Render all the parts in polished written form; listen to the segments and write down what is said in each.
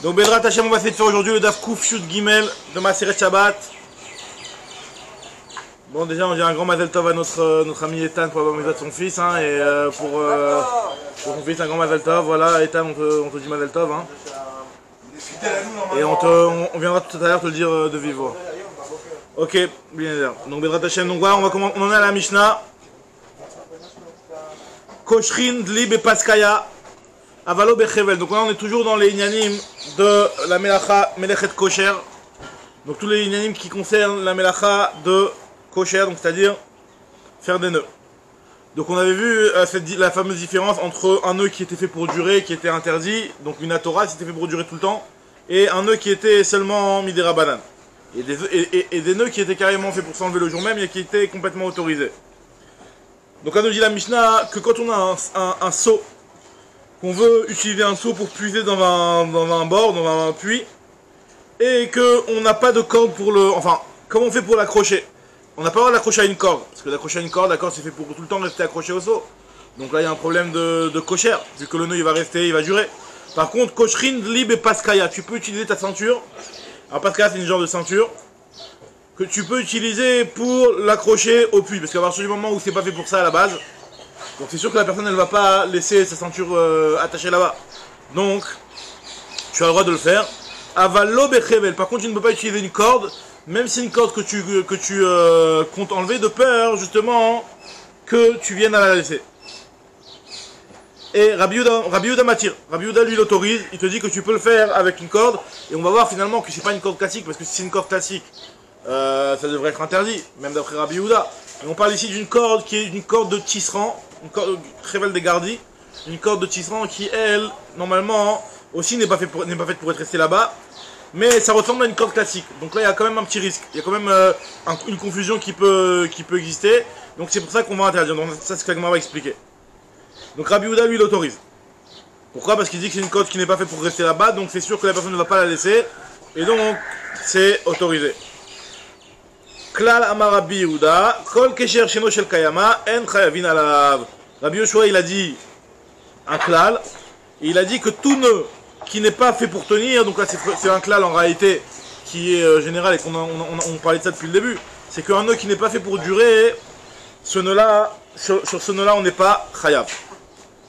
Donc Bedrat Hashem, on va essayer de faire aujourd'hui le Daf Kouf Shut Gimel de Maseret Shabbat. Bon, déjà on dit un grand Mazel Tov à notre ami Ethan pour avoir mis de son fils, hein, et pour son fils un grand Mazel Tov. Voilà, Ethan, on te dit Mazel Tov, hein. Et on viendra tout à l'heure te le dire de vive voix. Ok, bien. Donc Bedrat Hashem, donc voilà, on en est à la Mishnah. Koshrin Dlib et Paskaya. Avalo Bechevel. Donc là on est toujours dans les inyanim de la melacha melechet kosher. Donc tous les inyanim qui concernent la melacha de kosher, donc c'est-à-dire faire des nœuds. Donc on avait vu la fameuse différence entre un nœud qui était fait pour durer, qui était interdit, donc une atora qui était fait pour durer tout le temps, et un nœud qui était seulement midera banane. Et des nœuds qui étaient carrément faits pour s'enlever le jour même et qui étaient complètement autorisés. Donc là nous dit la Mishnah que quand on a un seau, qu'on veut utiliser un seau pour puiser dans un bord, dans un puits, et qu'on n'a pas de corde pour le... Enfin, comment on fait pour l'accrocher? On n'a pas le droit de l'accrocher à une corde, parce que l'accrocher à une corde, la corde c'est fait pour tout le temps rester accroché au seau. Donc là il y a un problème de kosher, vu que le nœud il va rester, il va durer. Par contre, koshrin, dlib et paskaya, tu peux utiliser ta ceinture. Alors paskaya c'est une genre de ceinture que tu peux utiliser pour l'accrocher au puits, parce qu'à partir du moment où c'est pas fait pour ça à la base, donc c'est sûr que la personne elle va pas laisser sa ceinture attachée là-bas. Donc tu as le droit de le faire. Avalo bechevel. Par contre tu ne peux pas utiliser une corde, même si c'est une corde que tu comptes enlever, de peur justement que tu viennes à la laisser. Et Rabbi Yehuda Matir, Rabbi Yehuda lui l'autorise, il te dit que tu peux le faire avec une corde, et on va voir finalement que c'est pas une corde classique, parce que si c'est une corde classique, ça devrait être interdit, même d'après Rabbi Yehuda. Et on parle ici d'une corde qui est une corde de tisserand, une corde Chevel des Gardi, une corde de tisserand qui, elle, normalement, aussi n'est pas faite pour être restée là-bas, mais ça ressemble à une corde classique. Donc là, il y a quand même un petit risque, il y a quand même une confusion qui peut exister, donc c'est pour ça qu'on va interdire. Donc ça, c'est ce que l'Agma va expliquer. Donc Rabbi Yehuda, lui, l'autorise. Pourquoi? Parce qu'il dit que c'est une corde qui n'est pas faite pour rester là-bas, donc c'est sûr que la personne ne va pas la laisser, et donc c'est autorisé. Klal Amar Rabbi Yehuda, Kol Kesher Sheno Shel Kayama, En Chayavin Alav. Rabbi Yoshua, il a dit un klal, et il a dit que tout nœud qui n'est pas fait pour tenir, donc là c'est un klal en réalité qui est général et qu'on parlait de ça depuis le début, c'est qu'un nœud qui n'est pas fait pour durer, ce nœud-là, sur ce nœud-là on n'est pas chayav.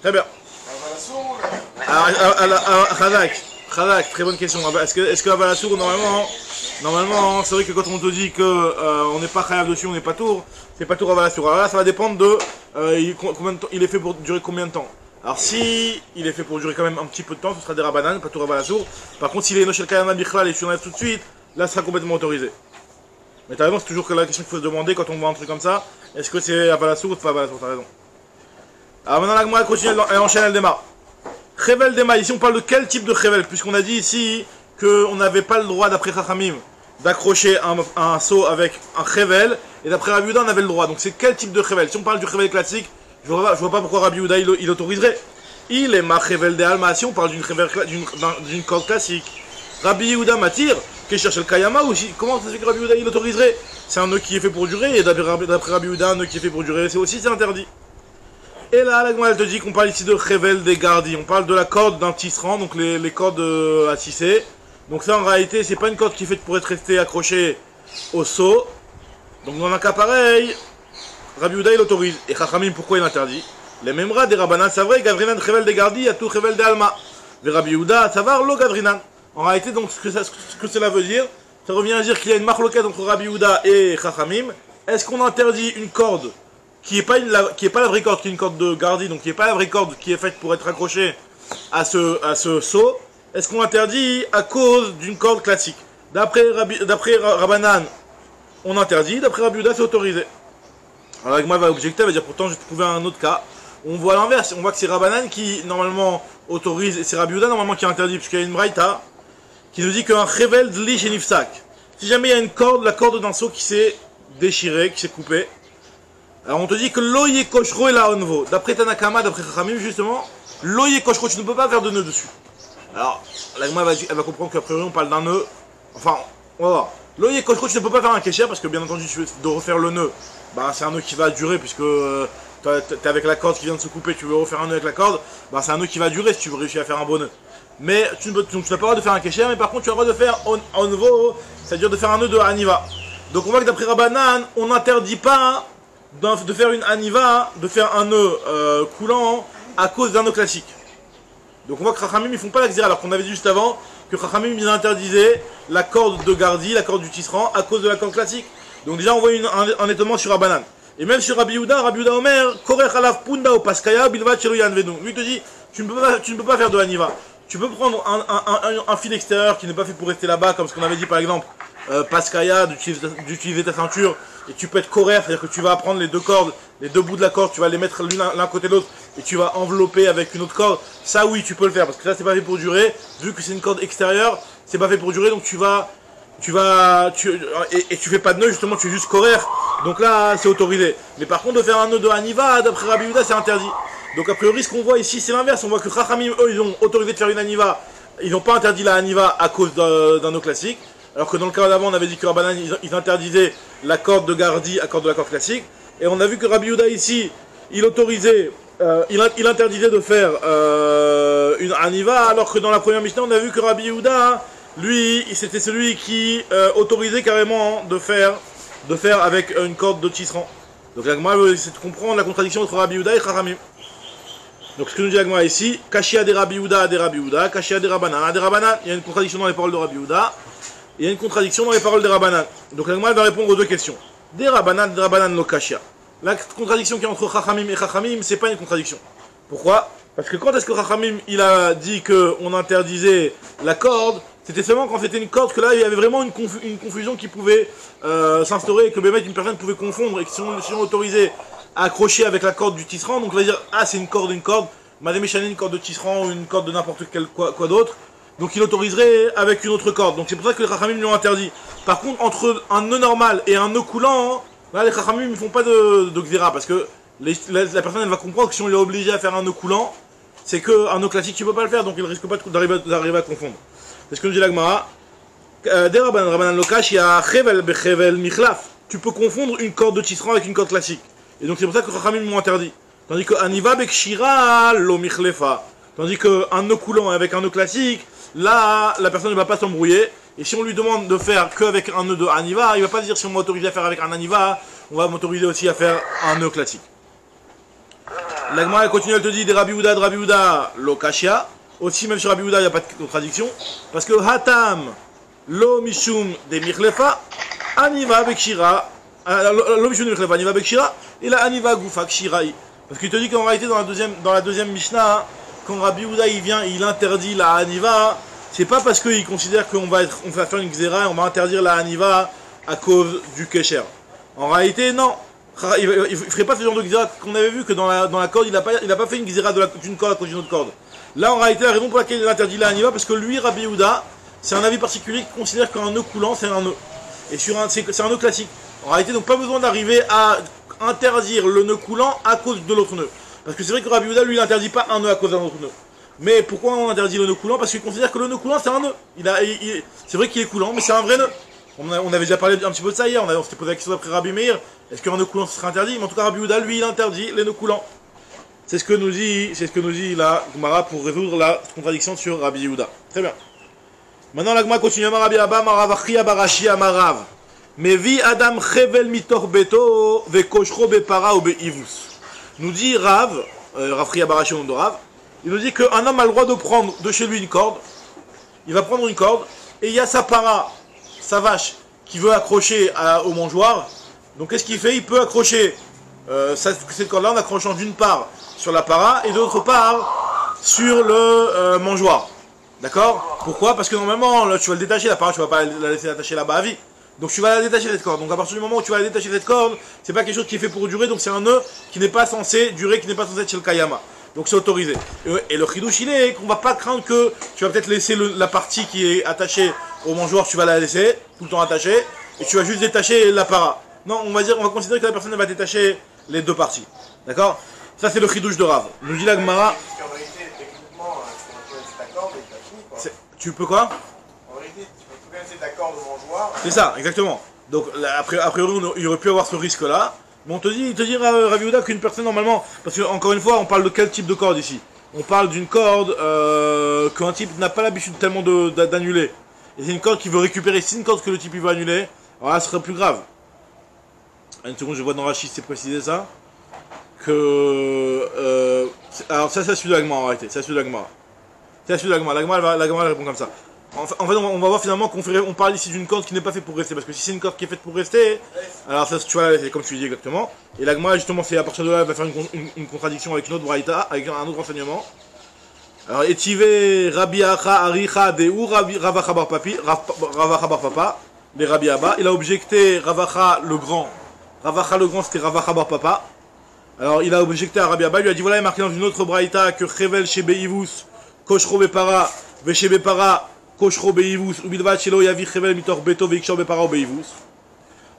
Très bien. Khadak, très bonne question. Est-ce que Avalassour, normalement, c'est vrai que quand on te dit que on n'est pas chayav dessus, on n'est pas tour, c'est pas tour Avalassour. Alors là, ça va dépendre de il est fait pour durer combien de temps. Alors si il est fait pour durer quand même un petit peu de temps, ce sera des rabanan, pas tour Avalassour. Par contre, s'il est noshel kayama bichlal et tu l'enlèves tout de suite, là, ce sera complètement autorisé. Mais t'as raison, c'est toujours que la question qu'il faut se demander quand on voit un truc comme ça, est-ce que c'est Avalassour ou pas Avalassour, t'as raison. Alors maintenant, la Gemara continue, elle enchaîne, elle démarre. Chevel Dema, ici on parle de quel type de Chevel? Puisqu'on a dit ici qu'on n'avait pas le droit, d'après Chachamim, d'accrocher un seau avec un Chevel, et d'après Rabbi Yehuda on avait le droit. Donc c'est quel type de Chevel? Si on parle du Chevel classique, je vois pas pourquoi Rabbi Yehuda il autoriserait. Il est ma Chevel de Alma, si on parle d'une corde classique. Rabbi Yehuda Matir, qui cherche le Kayama aussi, comment ça se fait que Rabbi Yehuda il autoriserait? C'est un nœud qui est fait pour durer, et d'après Rabbi Yehuda, un nœud qui est fait pour durer, c'est interdit. Et là, la Gemara elle te dit qu'on parle ici de Chevel des Gardi. On parle de la corde d'un tisserand, donc les cordes à tisser. Donc ça, en réalité, c'est pas une corde qui est faite pour être restée accrochée au seau. Donc dans un cas pareil, Rabbi Yehuda il autorise. Et Chachamim, pourquoi il interdit? Les mêmes rats des Rabbanan, c'est vrai, Gavrinan Chevel des Gardi, à tout Chevel des Alma. Mais Rabbi Yehuda, ça va, lo Gavrinan. En réalité, donc, ce que cela veut dire, ça revient à dire qu'il y a une marloquette entre Rabbi Yehuda et Chachamim. Est-ce qu'on interdit une corde qui est pas la vraie corde, qui est une corde de Gardi, donc qui est pas la vraie corde qui est faite pour être accrochée à ce seau? Est-ce qu'on interdit à cause d'une corde classique? D'après Rabbanan, on interdit, d'après Rabbi Yehuda, c'est autorisé. Alors Agma va objecter, va dire pourtant j'ai trouvé un autre cas. On voit l'inverse, on voit que c'est Rabbanan qui normalement autorise, et c'est Rabbi Yehuda normalement qui interdit, puisqu'il y a une braïta qui nous dit qu'un chevel dli chez nifsak. Si jamais il y a une corde, la corde d'un seau qui s'est déchirée, qui s'est coupée, alors on te dit que l'oye koshro et la onvo. D'après Tanakama, d'après Chachamim justement, l'oye koshro, tu ne peux pas faire de nœud dessus. Alors, l'agma elle va comprendre qu'à priori on parle d'un nœud. Enfin, on va voir. L'oye koshro, tu ne peux pas faire un kécher parce que bien entendu, tu veux de refaire le nœud. Bah, c'est un nœud qui va durer puisque t'es avec la corde qui vient de se couper, tu veux refaire un nœud avec la corde, bah c'est un nœud qui va durer si tu veux réussir à faire un bon nœud. Mais tu n'as pas le droit de faire un kécher, mais par contre tu as le droit de faire en nouveau, c'est-à-dire de faire un nœud de Haniva. Donc on voit que d'après Rabbanan, on n'interdit pas de faire une Haniva, de faire un nœud coulant à cause d'un nœud classique. Donc on voit que Chachamim ils font pas la xéra, alors qu'on avait dit juste avant que Chachamim ils interdisaient la corde de Gardi, la corde du tisserand, à cause de la corde classique. Donc déjà on voit un étonnement sur Rabbanan. Et même sur Rabbi Yehuda Omer, Korech alav punda ou paskaya bilvat shelo yanvenu. Lui te dit, tu ne peux pas faire de Haniva. Tu peux prendre un fil extérieur qui n'est pas fait pour rester là-bas, comme ce qu'on avait dit par exemple, paskaya, d'utiliser ta ceinture, et tu peux être Korech, c'est-à-dire que tu vas prendre les deux cordes, les deux bouts de la corde, tu vas les mettre l'un côté de l'autre, et tu vas envelopper avec une autre corde. Ça oui, tu peux le faire, parce que ça c'est pas fait pour durer, vu que c'est une corde extérieure, c'est pas fait pour durer, donc tu fais pas de nœud, justement, tu es juste Korech. Donc là, c'est autorisé. Mais par contre, de faire un nœud de Haniva, d'après Rabbi Yehuda, c'est interdit. Donc a priori, ce qu'on voit ici, c'est l'inverse. On voit que Chachamim, eux, ils ont autorisé de faire une Haniva. Ils n'ont pas interdit la Haniva à cause d'un nœud classique. Alors que dans le cas d'avant, on avait dit que Rabbanan, ils interdisaient la corde de Gardi à corde de la corde classique. Et on a vu que Rabbi Yehuda, ici, il autorisait, il interdisait de faire une Haniva, alors que dans la première Mishnah, on a vu que Rabbi Yehuda, lui, c'était celui qui autorisait carrément de faire avec une corde de tisserand. Donc l'Agma essaie de comprendre la contradiction entre Rabbi Yehuda et Chachamim. Donc ce que nous dit l'Agma ici, Kashia de Rabbi Yehuda, Kashia de Rabbanan, il y a une contradiction dans les paroles de Rabbi Yehuda, il y a une contradiction dans les paroles de Rabbanan. Donc l'Agma va répondre aux deux questions. De Rabbanan lo Kashia. La contradiction qui est entre Chachamim et Chachamim, c'est pas une contradiction. Pourquoi? Parce que quand est-ce que Chachamim il a dit qu'on interdisait la corde? C'était seulement quand c'était une corde que là il y avait vraiment une confusion qui pouvait s'instaurer et que une personne pouvait confondre et que si on autorisait à accrocher avec la corde du tisserand, donc on va dire ah c'est une corde, Madame Échané une corde de tisserand ou une corde de n'importe quel quoi d'autre, donc il autoriserait avec une autre corde. Donc c'est pour ça que les Chachamim lui ont interdit. Par contre entre un nœud normal et un nœud coulant, là les Chachamim ne font pas de xéra parce que la personne elle va comprendre que si on lui est obligé à faire un nœud coulant, c'est qu'un nœud classique tu ne peux pas le faire, donc il ne risque pas d'arriver à confondre. C'est ce que nous dit l'Agmara. Tu peux confondre une corde de tisserand avec une corde classique. Et donc c'est pour ça que Chachamim m'ont interdit. Tandis que Aniva bekshira lo michlefa. Tandis qu'un nœud coulant avec un nœud classique, là la personne ne va pas s'embrouiller. Et si on lui demande de faire qu'avec un nœud de Aniva, il ne va pas dire si on m'autorise à faire avec un Aniva, on va m'autoriser aussi à faire un nœud classique. L'Agmara continue, elle te dit de Rabbi Yehuda lo kashia. Aussi, même sur Rabbi Yehuda, il n'y a pas de contradiction. Parce que Hatam, lo mishum de michlefa, aniva bekshira, lo mishum de michlefa, aniva bekshira, et la aniva gufa kshiraï. Parce qu'il te dit qu'en réalité, dans la deuxième Mishnah, quand Rabbi Yehuda il vient, il interdit la aniva, c'est pas parce qu'il considère qu'on va faire une xéra et on va interdire la aniva à cause du kesher. En réalité, non. Il ne ferait pas ce genre de xéra qu'on avait vu que dans la corde, il n'a pas fait une xéra d'une corde à cause d'une autre corde. Là, en réalité, la raison pour laquelle il interdit la Haniva, parce que lui, Rabbi Yehuda, c'est un avis particulier qui considère qu'un nœud coulant, c'est un nœud. Et c'est un nœud classique. En réalité, donc pas besoin d'arriver à interdire le nœud coulant à cause de l'autre nœud. Parce que c'est vrai que Rabbi Yehuda, lui, il n'interdit pas un nœud à cause d'un autre nœud. Mais pourquoi on interdit le nœud coulant? Parce qu'il considère que le nœud coulant, c'est un nœud. C'est vrai qu'il est coulant, mais c'est un vrai nœud. On avait déjà parlé un petit peu de ça hier, on s'était posé la question après Rabbi Meir. Est-ce qu'un nœud coulant, ce serait interdit? Mais en tout cas, Rabbi Yehuda, lui, il interdit les nœuds coulants. C'est ce que nous dit la Gemara pour résoudre la contradiction sur Rabbi Yehuda. Très bien. Maintenant la Gemara continue. Rabbi Abba Marav Achia Barashi Amarav. Mevi Adam Chevel Mitor Beto Vekoshro Bepara ou Beivus. Nous dit Rav Chia Barashi nom de Rav. Il nous dit qu'un homme a le droit de prendre de chez lui une corde. Il va prendre une corde et il y a sa para, sa vache, qui veut accrocher au mangeoire. Donc qu'est-ce qu'il fait? Il peut accrocher cette corde-là en accrochant d'une part sur la para et d'autre part sur le mangeoire. D'accord? Pourquoi? Parce que normalement, là, tu vas le détacher, la para, tu vas pas la laisser attacher là-bas à vie. Donc tu vas la détacher cette corde. Donc à partir du moment où tu vas la détacher cette corde, c'est pas quelque chose qui est fait pour durer, donc c'est un nœud qui n'est pas censé durer, qui n'est pas censé être chez le Kayama. Donc c'est autorisé. Et le chidouche, il est qu'on va pas craindre que tu vas peut-être laisser la partie qui est attachée au mangeoire, tu vas la laisser tout le temps attachée, et tu vas juste détacher la para. Non, on va considérer que la personne elle va détacher les deux parties. D'accord? Ça c'est le chidouche de Rav. Nous dit la Gemara. Tu peux quoi? En réalité, tu peux tout laisser ta corde au mangeoir. C'est ça, exactement. Donc a priori, il aurait pu avoir ce risque-là. Mais il te dit Rav Yehuda qu'une personne normalement, parce que encore une fois, on parle de quel type de corde ici? On parle d'une corde qu'un type n'a pas l'habitude tellement d'annuler. Et c'est une corde qui veut récupérer. Si c'est une corde que le type il veut annuler, alors là, ce serait plus grave. Une seconde, je vois dans Rachid, c'est précisé ça. Que alors ça, c'est celui de la Gemara, arrêtez, c'est celui de la Gemara. C'est celui de la Gemara. La Gemara répond comme ça. En fait, on va voir finalement qu'on parle ici d'une corde qui n'est pas faite pour rester. Parce que si c'est une corde qui est faite pour rester, alors ça, tu vois, c'est comme tu dis exactement. Et la Gemara, justement, c'est à partir de là, elle va faire une contradiction avec une autre braïta, avec un autre enseignement. Alors, Etive Rabbi Acha Aricha de ou Ravacha Bar Papa, les Rabbi Abba. Il a objecté Ravacha le grand. Ravacha le grand, c'était Ravacha Bar Papa. Alors, il a objecté à Rabbi Abba. Il lui a dit voilà, il est marqué dans une autre braïta que Chevel chez Beivus, Koshro Bepara, Veshe Bepara. Koshro Beivus, Ubilvat Shelo Yavi Chevel Mitor Beto Veikshor Bepara Beivus.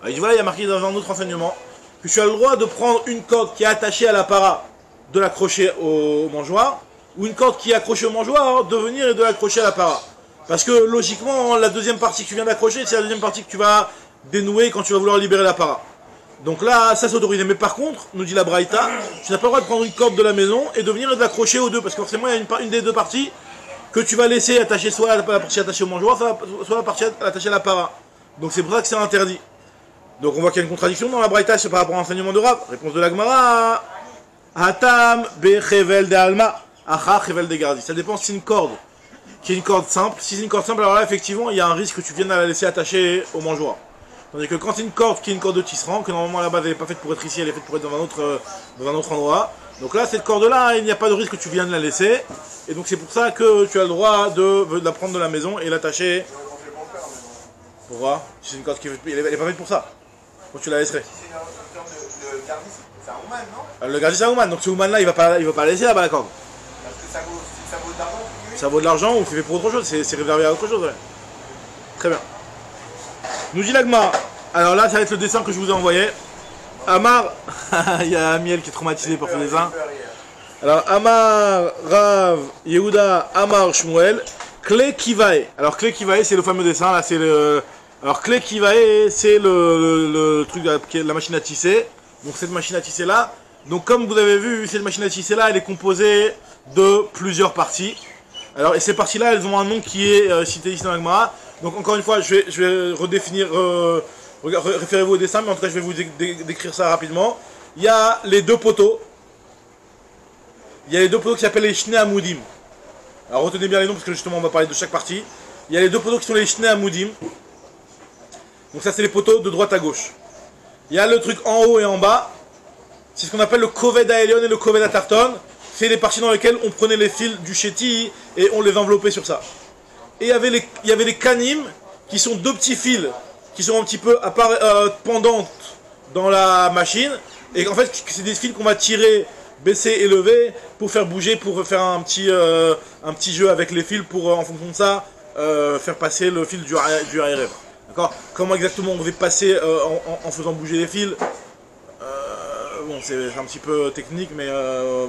Il dit voilà, il y a marqué dans un autre enseignement que tu as le droit de prendre une corde qui est attachée à la para, de l'accrocher au mangeoire, ou une corde qui est accrochée au mangeoire, de venir et de l'accrocher à la para. Parce que logiquement, la deuxième partie que tu viens d'accrocher, c'est la deuxième partie que tu vas dénouer quand tu vas vouloir libérer la para. Donc là, ça c'est autorisé. Mais par contre, nous dit la Braïta, tu n'as pas le droit de prendre une corde de la maison et de venir et de l'accrocher aux deux, parce que forcément, il y a une des deux parties que tu vas laisser attacher soit la partie attachée au mangeoir, soit la partie attachée à la para. Donc c'est pour ça que c'est interdit. Donc on voit qu'il y a une contradiction dans la Braïta par rapport à l'enseignement de Rav. Réponse de la Gemara. Hatam bechevel de alma, acha chevel de gardi. Ça dépend si c'est une corde qui est une corde simple. Si c'est une corde simple, alors là effectivement il y a un risque que tu viennes à la laisser attachée au mangeoir. Tandis que quand c'est une corde qui est une corde de tisserand, que normalement à la base elle n'est pas faite pour être ici, elle est faite pour être dans un autre endroit. Donc là cette corde là, il n'y a pas de risque que tu viennes la laisser. Et donc c'est pour ça que tu as le droit de la prendre de la maison et l'attacher. Pourquoi? Si c'est une corde qui elle n'est pas faite pour ça. Quand tu la laisserais. Si c'est le gardis, c'est un Ouman, non? Le gardis c'est un Ouman, donc ce Ouman là il va pas la laisser là-bas la corde. Parce que ça vaut de l'argent. Ça vaut de l'argent ou c'est fait pour autre chose, c'est réservé à autre chose, ouais. Très bien. Nous dit l'Agma. Alors là ça va être le dessin que je vous ai envoyé. Amar, il y a Amiel qui est traumatisé par ce dessin. Alors, Amar, Rav, Yehuda, Amar, Shmuel, Kle Kivae. Alors, Kle Kivae, c'est le fameux dessin, là, c'est le... Alors, Kle Kivae, c'est le truc, la machine à tisser. Donc, cette machine à tisser-là. Donc, comme vous avez vu, cette machine à tisser-là, elle est composée de plusieurs parties. Alors, et ces parties-là, elles ont un nom qui est cité ici dans la Gemara. Donc, encore une fois, je vais redéfinir... référez-vous au dessin, mais en tout cas, je vais vous décrire ça rapidement. Il y a les deux poteaux. Il y a les deux poteaux qui s'appellent les Shnei Amoudim. Alors retenez bien les noms parce que justement on va parler de chaque partie. Il y a les deux poteaux qui sont les Shnei Amoudim. Donc ça c'est les poteaux de droite à gauche. Il y a le truc en haut et en bas. C'est ce qu'on appelle le Koved Aelion et le Koved Atarton. C'est les parties dans lesquelles on prenait les fils du Shéti et on les enveloppait sur ça. Et il y avait les Kanim qui sont deux petits fils qui sont un petit peu pendantes dans la machine. Et en fait c'est des fils qu'on va tirer, baisser et lever pour faire bouger, pour faire un petit jeu avec les fils pour en fonction de ça faire passer le fil du RF. D'accord? Comment exactement on devait passer en faisant bouger les fils, bon c'est un petit peu technique mais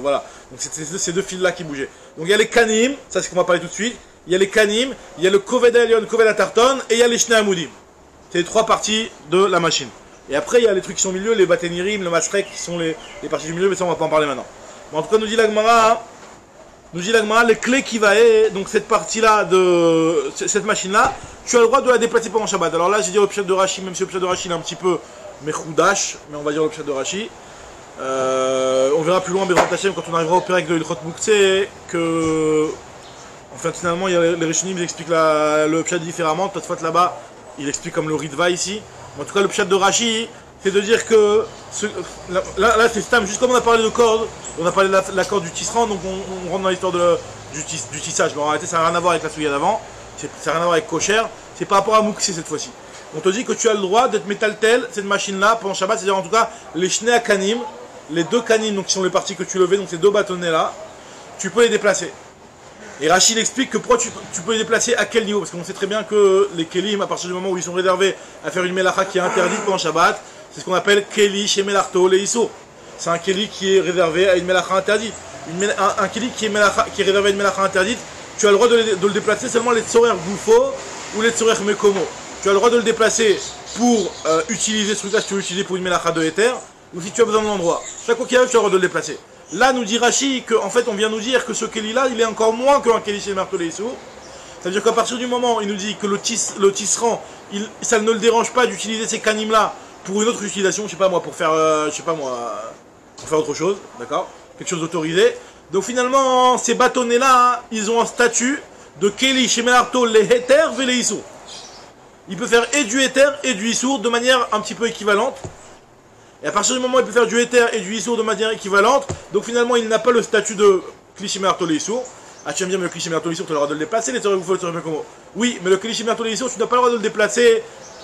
voilà. Donc c'est ces deux fils là qui bougeaient. Donc il y a les Kanim, ça c'est ce qu'on va parler tout de suite. Il y a les Kanim, il y a le Koved Aelion, le Koved Atarton et il y a les Shnei Amoudim. C'est les trois parties de la machine. Et après, il y a les trucs qui sont au milieu, les Batenirim, le Masrek, qui sont les parties du milieu, mais ça, on va pas en parler maintenant. Mais en tout cas, nous dit la Gemara, les clés qui va, donc cette partie-là, de cette machine-là, tu as le droit de la déplacer pendant Shabbat. Alors là, j'ai dit au Pshat de Rashi, même si le Pshat de Rashi, il est un petit peu mechoudash, mais on va dire le Pshat de Rashi. On verra plus loin, Bezrat Hashem, quand on arrivera au Pérec de Ilchot Mouktsé, que, en fait, finalement, il y a les Rishonim, ils expliquent le Pshat différemment. Tosfot là-bas, il explique comme le Ritva ici. En tout cas, le pshat de Rashi, c'est de dire que... Là c'est Stam, juste comme on a parlé de corde, on a parlé de la corde du tisserand, donc on rentre dans l'histoire du tissage. Mais en réalité, ça n'a rien à voir avec la souillade d'avant, ça n'a rien à voir avec Kosher, c'est par rapport à Mouxé cette fois-ci. On te dit que tu as le droit d'être métaltel, cette machine-là, pendant Shabbat, c'est-à-dire en tout cas, les Shnei Kanim, les deux Kanim, donc qui sont les parties que tu levais, donc ces deux bâtonnets-là, tu peux les déplacer. Et Rachid explique que pourquoi tu peux les déplacer à quel niveau, parce qu'on sait très bien que les Kelim, à partir du moment où ils sont réservés à faire une Melacha qui est interdite pendant Shabbat, c'est ce qu'on appelle Keli chez Melarto le Issur. C'est un Keli qui est réservé à une Melacha interdite. Un Keli qui est réservé à une Melacha interdite, tu as le droit de le déplacer seulement les Tzorer Goufo ou les Tzorer Mekomo. Tu as le droit de le déplacer pour utiliser ce truc-là si tu veux l'utiliser pour une Melacha de Éther, ou si tu as besoin de l'endroit. Chaque fois qu'il arrive, tu as le droit de le déplacer. Là, nous dit Rashi qu'en fait, on vient nous dire que ce Keli-là, il est encore moins qu'un Keli chez Marteau Issour. Ça veut dire qu'à partir du moment où il nous dit que le tisserand, ça ne le dérange pas d'utiliser ces canim-là pour une autre utilisation, je sais pas moi, pour faire, pour faire autre chose, d'accord, quelque chose d'autorisé. Donc finalement, ces bâtonnets-là, ils ont un statut de Keli chez Marteau les Heter et les Issour. Il peut faire et du Heter et du Issour de manière un petit peu équivalente. Et à partir du moment où il peut faire du Heter et du Issour de manière équivalente, donc finalement, il n'a pas le statut de Keli chez Marteau les Issour. Ah, tu vas me dire, mais le cliché Mertolissur, tu as le droit de le déplacer, les théories vous faites comment? Oui, mais le cliché Mertolissur, tu n'as pas le droit de le déplacer,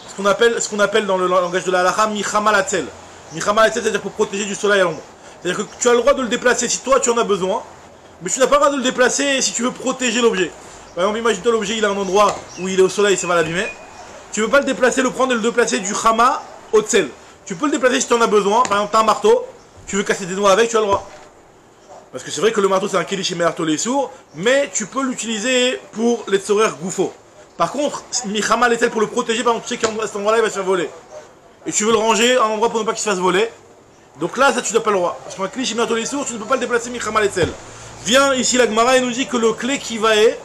ce qu'on appelle dans le langage de la halakha, Michama Latzel. Michama Latzel, c'est-à-dire pour protéger du soleil à l'ombre. C'est-à-dire que tu as le droit de le déplacer si toi tu en as besoin, mais tu n'as pas le droit de le déplacer si tu veux protéger l'objet. Par exemple, imagine-toi l'objet, il a un endroit où il est au soleil, ça va l'abîmer. Tu ne veux pas le déplacer, le prendre et le déplacer du Chama au Tzel. Tu peux le déplacer si tu en as besoin, par exemple, tu as un marteau, tu veux casser des noix avec, tu as le droit. Parce que c'est vrai que le marteau c'est un Keli chez Merto les sourds, mais tu peux l'utiliser pour les tsorères gouffo. Par contre, Michama l'est-elle pour le protéger, par exemple, tu sais qu'à cet endroit-là il va se faire voler. Et tu veux le ranger à un endroit pour ne pas qu'il se fasse voler. Donc là, ça tu n'as pas le droit. Parce qu'un Keli chez Merto les sourds, tu ne peux pas le déplacer Michama l'est-elle. Vient ici la Gemara et nous dit que le clé qui va est,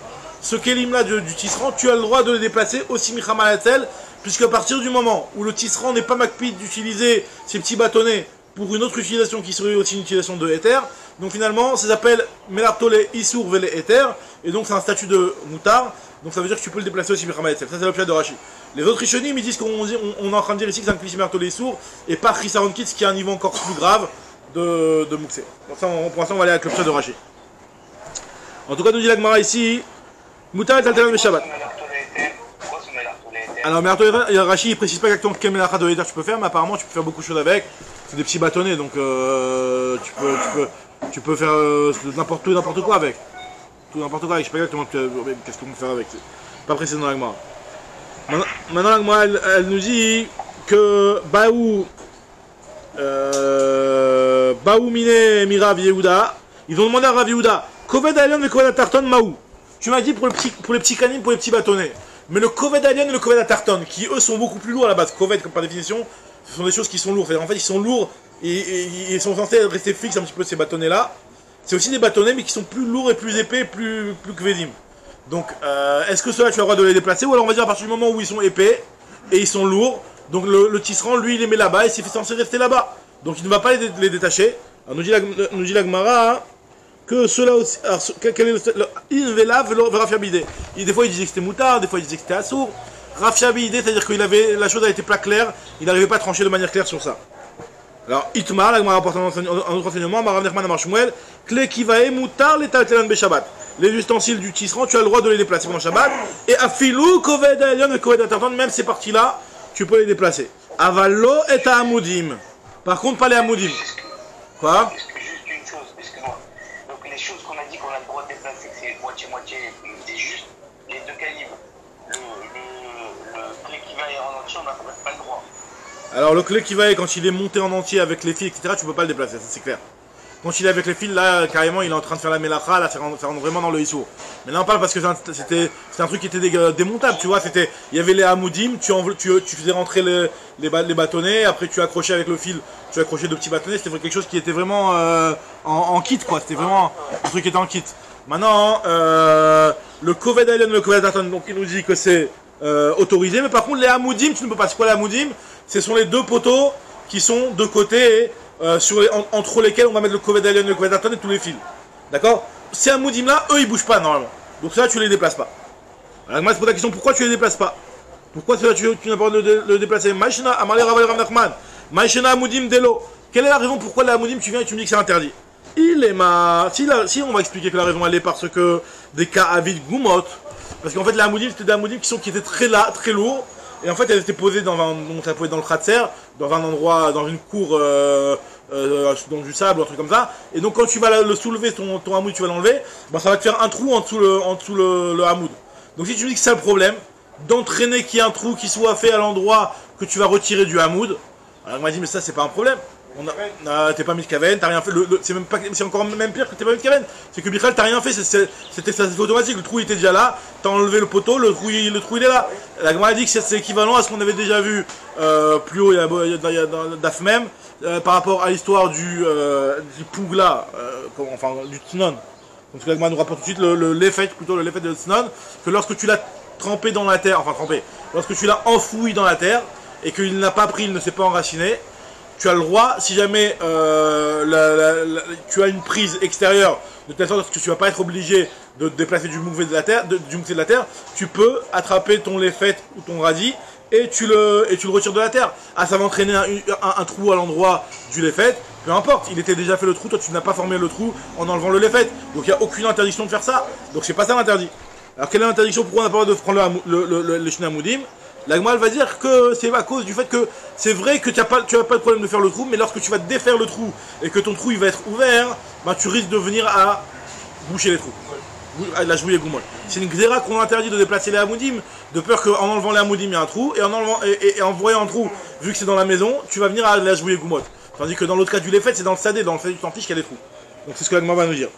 ce Kelim là du tisserand, tu as le droit de le déplacer aussi Michama l'est-elle, puisque à partir du moment où le tisserand n'est pas macpide d'utiliser ces petits bâtonnets pour une autre utilisation qui serait aussi une utilisation de Ether. Donc finalement, ça s'appelle Melartole Issour Vele Ether, et donc c'est un statut de moutard, donc ça veut dire que tu peux le déplacer aussi Michama Etzel. Ça c'est l'objet de Rashi. Les autres Rishonim, ils disent qu'on est en train de dire ici que c'est un cliché Melartole Issour, et pas Chisaron Kitz qui a un niveau encore plus grave de Mouxé. Donc ça, pour l'instant, on va aller avec l'objet de Rashi. En tout cas, nous dit la Gemara ici, Moutar et Alternan Shabbat. Alors Melartole Rashi, il précise pas exactement quel Melartole de Ether tu peux faire, mais apparemment tu peux faire beaucoup de choses avec. C'est des petits bâtonnets, donc tu peux faire n'importe quoi avec. Tout n'importe quoi avec. Je sais pas exactement qu'est-ce qu'on peut faire avec. C'est pas précisé dans la Gemara. Maintenant la Gemara, elle nous dit que Baou Mine Mirav Yehuda, ils ont demandé à Rav Yehuda, Koved Alion et Koved Atarton Maou. Tu m'as dit pour les petits canines, pour les petits bâtonnets. Mais le Koved Alion et le Koved Atarton, qui eux sont beaucoup plus lourds à la base. Koved, comme par définition, ce sont des choses qui sont lourdes. En fait, ils sont lourds et ils sont censés rester fixes un petit peu ces bâtonnets-là. C'est aussi des bâtonnets, mais qui sont plus lourds et plus épais, plus kvedim. Donc, est-ce que ceux-là, tu as le droit de les déplacer? Ou alors, on va dire à partir du moment où ils sont épais et ils sont lourds, donc le tisserand, lui, il les met là-bas et c'est censé rester là-bas. Donc, il ne va pas les détacher. Alors, nous dit la Gemara que ceux-là aussi. Alors, quel est il Rafiabidé. Des fois, il disait que c'était moutard, des fois, il disait que c'était assourd. Rafiabidé, c'est-à-dire que la chose a été pas claire, il n'arrivait pas à trancher de manière claire sur ça. Alors, Itmar, la Gemara apporte un autre enseignement, Marav Nechman Amar Shmuel, clé qui va émoutar les taltelan be Shabbat. Les ustensiles du tisserand, tu as le droit de les déplacer pendant Shabbat. Et afilou, koved alion et koved atarton, même ces parties-là, tu peux les déplacer. Avalo et amoudim. Par contre, pas les amoudim. Quoi? Juste une chose, excuse-moi. Donc, les choses qu'on a dit qu'on a le droit de déplacer, c'est moitié-moitié, c'est juste les deux calibres. Le clé qui va en entier, on n'a pas le droit. Alors le clé qui va quand il est monté en entier avec les fils, etc., tu peux pas le déplacer, ça c'est clair. Quand il est avec les fils, là, carrément, il est en train de faire la mélacha, là, ça rentre vraiment dans le issour. Mais là, on parle parce que c'était un truc qui était démontable, tu vois. Il y avait les hamoudim, tu faisais rentrer les bâtonnets, après tu accrochais avec le fil, tu accrochais deux petits bâtonnets, c'était quelque chose qui était vraiment en kit, quoi. C'était vraiment un truc qui était en kit. Maintenant, le koved alion, le koved atarton, donc il nous dit que c'est autorisé, mais par contre, les hamoudim, tu ne peux pas. C'est quoi les hamoudim? Ce sont les deux poteaux qui sont de côté, entre lesquels on va mettre le koved alion, le koved atarton et tous les fils. D'accord? Ces hamoudim là, eux ils bougent pas normalement. Donc ça, tu les déplaces pas. Alors moi, c'est pour ta question, pourquoi tu les déplaces pas? Pourquoi tu n'as pas de le déplacer? Maïshena, Amalé Raval Rav Nachman. Maïshena hamoudim delo. Quelle est la raison pourquoi les hamoudim tu viens et tu me dis que c'est interdit? Si on va expliquer que la raison elle est parce que des cas avides goumot. Parce qu'en fait, les hamoudim c'était des hamoudim qui étaient très lourds. Et en fait, elles étaient posées dans le khatser, dans un endroit, dans une cour, dans du sable, un truc comme ça. Et donc, quand tu vas le soulever, ton hamoud, tu vas l'enlever, ben, ça va te faire un trou en dessous le hamoud. Donc, si tu me dis que c'est le problème, d'entraîner qu'il y ait un trou qui soit fait à l'endroit que tu vas retirer du hamoud, alors, on m'a dit, mais ça, c'est pas un problème. T'es pas Mitkaven, t'as rien fait. C'est encore même pire que t'es pas Mitkaven. C'est que Michal, t'as rien fait, c'était automatique. Le trou il était déjà là, t'as enlevé le poteau, le trou il est là. La Gemara a dit que c'est équivalent à ce qu'on avait déjà vu plus haut, il y a dans DAF même, par rapport à l'histoire du Pougla, enfin du Tnon. Donc la Gemara nous rapporte tout de suite l'effet de Tnon, que lorsque tu l'as trempé dans la terre, lorsque tu l'as enfoui dans la terre, et qu'il n'a pas pris, il ne s'est pas enraciné, tu as le droit, si jamais tu as une prise extérieure, de telle sorte que tu ne vas pas être obligé de te déplacer du mouvet de la terre, tu peux attraper ton léfet ou ton radis et tu le retires de la terre. Ah, ça va entraîner un trou à l'endroit du léfet, peu importe, il était déjà fait le trou, toi tu n'as pas formé le trou en enlevant le léfet. Donc il n'y a aucune interdiction de faire ça. Donc c'est pas ça l'interdit. Alors quelle est l'interdiction? Pourquoi on n'a pas le droit de prendre le Shnamoudim? La Gemara va dire que c'est à cause du fait que c'est vrai que tu n'as pas de problème de faire le trou, mais lorsque tu vas défaire le trou et que ton trou il va être ouvert, bah, tu risques de venir à boucher les trous. La jouer goumol. C'est une xéra qu'on interdit de déplacer les hamoudim, de peur qu'en enlevant les hamoudim il y a un trou, et en voyant un trou, vu que c'est dans la maison, tu vas venir à la jouer goumol. Tandis que dans l'autre cas du léfet, c'est dans le sadé, dans le sadé tu t'en fiches qu'il y a des trous. Donc c'est ce que la Gemara va nous dire.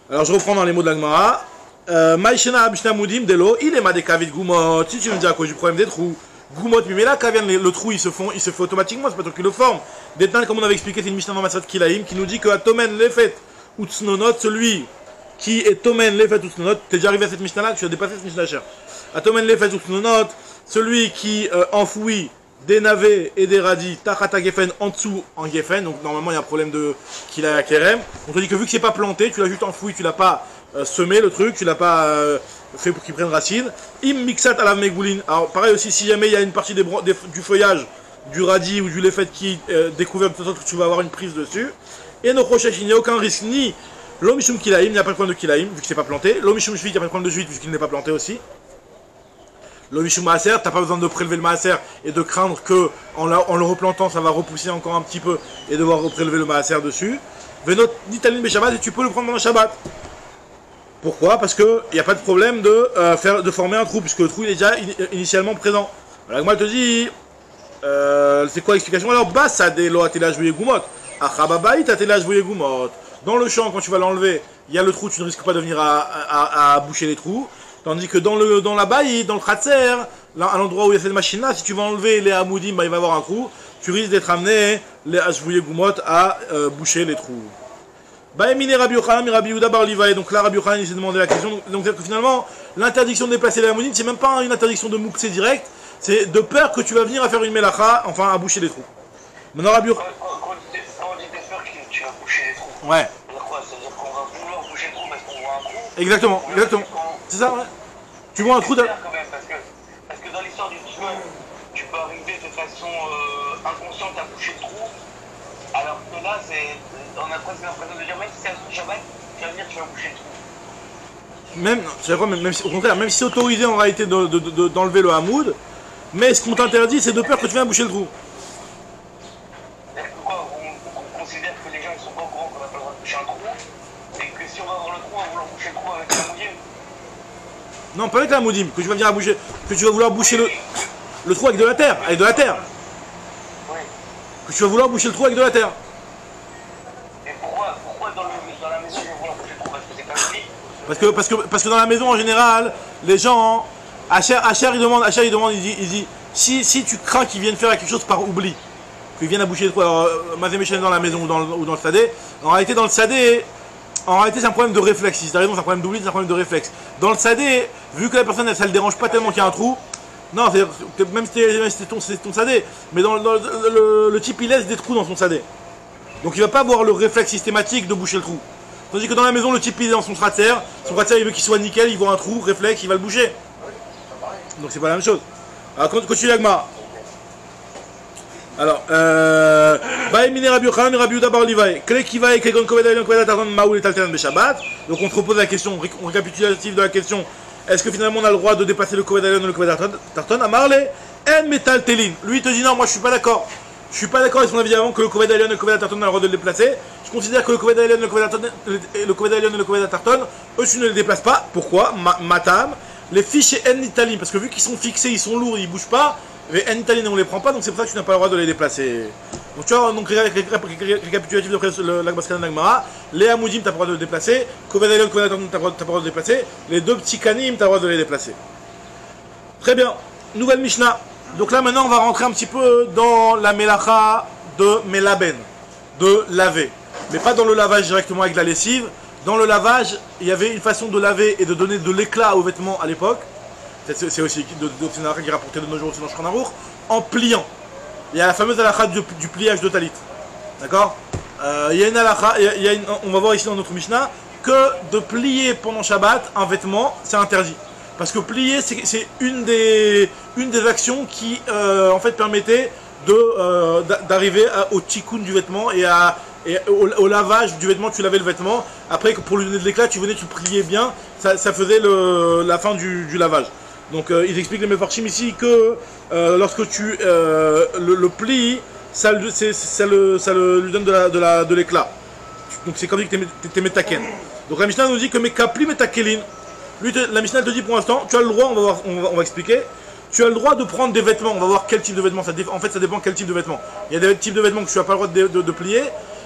Alors je reprends dans les mots de la Gemara. Maïshena Abishna Moudim Delo, il est des kavid goumot. Si tu me dis à cause du problème des trous, goumot, mais là, quand le trou il se fait automatiquement, c'est pas toi qui le forme. Détain, comme on avait expliqué, c'est une Mishnah dans Masrat Kilaim qui nous dit que Atomen Lefet ou Tsnonot, celui qui est Tomen Lefet ou Tsnonot, t'es déjà arrivé à cette Mishnah là, tu as dépassé cette Mishnah chère. Atomen Lefet ou Tsnonot, celui qui enfouit des navets et des radis, Tachata Geffen en dessous en Geffen, donc normalement il y a un problème de qu'il a Kerem. On te dit que vu que c'est pas planté, tu l'as juste enfoui, tu l'as pas semé le truc, tu l'as pas fait pour qu'il prenne racine. Im mixat à la megouline. Alors pareil aussi, si jamais il y a une partie du feuillage, du radis ou du léfet qui est découvert, de sorte que tu vas avoir une prise dessus. Et nos prochains, il n'y a aucun risque, ni l'omishum kilaim, il n'y a pas de problème de kilaim, vu que c'est pas planté. L'omishum shvit, il n'y a pas de problème de shvit, puisqu'il n'est pas planté aussi. L'omishum maaser, t'as pas besoin de prélever le maaser et de craindre que en le replantant, ça va repousser encore un petit peu et devoir reprélever le maaser dessus. Venot nitalin beshabbat, et tu peux le prendre dans le Shabbat. Pourquoi? Parce qu'il n'y a pas de problème de former un trou, puisque le trou est déjà initialement présent. Alors moi je te dis, c'est quoi l'explication? Alors, basadelo atela jouye goumot, achababaït atela jouye goumot. Dans le champ, quand tu vas l'enlever, il y a le trou, tu ne risques pas de venir à boucher les trous. Tandis que dans la baït, dans le khatser, à l'endroit où il y a cette machine-là, si tu vas enlever les hamoudim, bah, il va y avoir un trou, tu risques d'être amené, les ashvouye goumot, à boucher les trous. Baemine Rabbi Yochanan, Rabbi Yehuda bar Livaï. Donc là, Rabbi Yochanan, il s'est demandé la question. Donc c'est-à-dire que finalement, l'interdiction de déplacer les hamoudim, c'est même pas une interdiction de moukse direct, c'est de peur que tu vas venir à faire une melacha, enfin à boucher les trous. Maintenant, Rabbi Yochanan. Quand on dit de peur que tu vas boucher les trous, ouais. c'est-à-dire quoi? C'est-à-dire qu'on va vouloir boucher le trou parce qu'on voit un trou? Exactement. C'est ça, ouais. Tu vois un trou quand même, parce que dans l'histoire du tunnel, tu peux arriver de façon inconsciente à boucher le trou, alors que là, on a presque l'impression de dire, même si c'est un Shabbat, tu vas venir, tu vas boucher le trou. Même si, au contraire, même si c'est autorisé en réalité d'enlever le hamoud, mais ce qu'on t'interdit, c'est de peur que tu viennes boucher le trou. On considère que les gens ne sont pas au courant qu'on n'a pas le droit de boucher un trou, et que si on va avoir le trou, on va vouloir boucher le trou avec la moudim. Non, pas avec la moudim, que tu vas venir à boucher, que tu vas vouloir boucher le trou avec de la terre, Oui. Que tu vas vouloir boucher le trou avec de la terre. Et pourquoi dans la maison, je vais vouloir boucher le trou? Parce que c'est pas joli. Parce que dans la maison, en général, les gens, Hacher il demande, il dit, si tu crains qu'ils viennent faire quelque chose par oubli, qu'ils viennent à boucher le trou, alors, Mazé dans la maison ou dans le sadé, en réalité, dans le sadé, c'est un problème de réflexe. Si tu as raison, c'est un problème d'oubli, c'est un problème de réflexe. Dans le sadé, vu que la personne, ça le dérange pas tellement qu'il y a un trou, non, même si c'est ton sadé, mais le type, il laisse des trous dans son sadé. Donc il va pas avoir le réflexe systématique de boucher le trou. Tandis que dans la maison, le type il est dans son khatser il veut qu'il soit nickel, il voit un trou, réflexe, il va le boucher. Donc c'est pas la même chose. Alors continue l'agma. Alors, Baemine Rabbi Yochanan, Rabbi Yehuda bar Livaï. Kle kivaï, kegon koved alion koved atarton maoul et taltenan beshabbat. Donc on te repose la question, récapitulative de la question. Est-ce que finalement on a le droit de dépasser le koved alion et le koved atarton? Amarle, en metal telin. Lui il te dit non, moi je suis pas d'accord. Je suis pas d'accord avec son avis avant que le koved alion et le koved atarton on a le droit de le déplacer. Je considère que le koved alion et le koved atarton, eux tu ne les déplaces pas. Pourquoi? Matam, les fiches en italim, parce que vu qu'ils sont fixés, ils sont lourds, ils bougent pas. Mais en italim on les prend pas, donc c'est pour ça que tu n'as pas le droit de les déplacer. Donc tu vois, donc récapitulatif d'après l'Agmaskana de l'Agmara, les Hamoudim, tu as pas le droit de le déplacer, Kovedalion, tu n'as pas le droit de le déplacer, les deux petits Kanim, tu as le droit de les déplacer. Très bien, nouvelle Mishnah. Donc là maintenant on va rentrer un petit peu dans la Melacha de Melaben, de laver. Mais pas dans le lavage directement avec la lessive. Dans le lavage, il y avait une façon de laver et de donner de l'éclat aux vêtements à l'époque. C'est aussi une halakha qui est rapportée de nos jours aussi dans Shulchan Aruch, en pliant. Il y a la fameuse halakha du pliage de talit. D'accord. Il y a une halakha, on va voir ici dans notre Mishnah, que de plier pendant Shabbat un vêtement, c'est interdit. Parce que plier, c'est une des actions qui en fait permettait d'arriver au tikkun du vêtement et au lavage du vêtement. Tu lavais le vêtement, après pour lui donner de l'éclat, tu pliais bien, ça faisait la fin du lavage. Donc ils expliquent les Mefarshim ici que lorsque tu le plies, ça lui donne de l'éclat. Donc c'est comme si tu étais metaken. Donc la Mishnah nous dit que mekapli metakelin. Lui, la Mishnah te dit pour l'instant, tu as le droit, on va expliquer, tu as le droit de prendre des vêtements, on va voir quel type de vêtements, en fait ça dépend quel type de vêtements. Il y a des types de vêtements que tu n'as pas le droit de plier,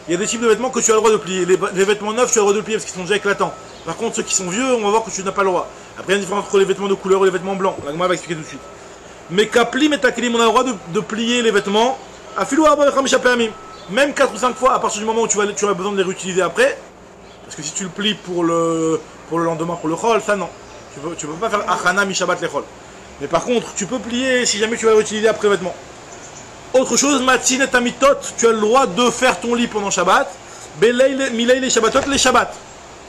il y a des types de vêtements que tu as le droit de plier. Les vêtements neufs, tu as le droit de plier parce qu'ils sont déjà éclatants. Par contre, ceux qui sont vieux, on va voir que tu n'as pas le droit. Après, il y a une différence entre les vêtements de couleur et les vêtements blancs. La Gemara va expliquer tout de suite. Mais kapli metakelim, on a le droit de plier les vêtements, même 4 ou 5 fois à partir du moment où tu as besoin de les réutiliser après. Parce que si tu le plies pour le lendemain, pour le chol, ça non. Tu peux pas faire achana mi shabbat le chol. Mais par contre, tu peux plier si jamais tu vas l'utiliser après vêtement. Autre chose, matin et tamitot, tu as le droit de faire ton lit pendant Shabbat. Milay les shabbatot, les shabbats.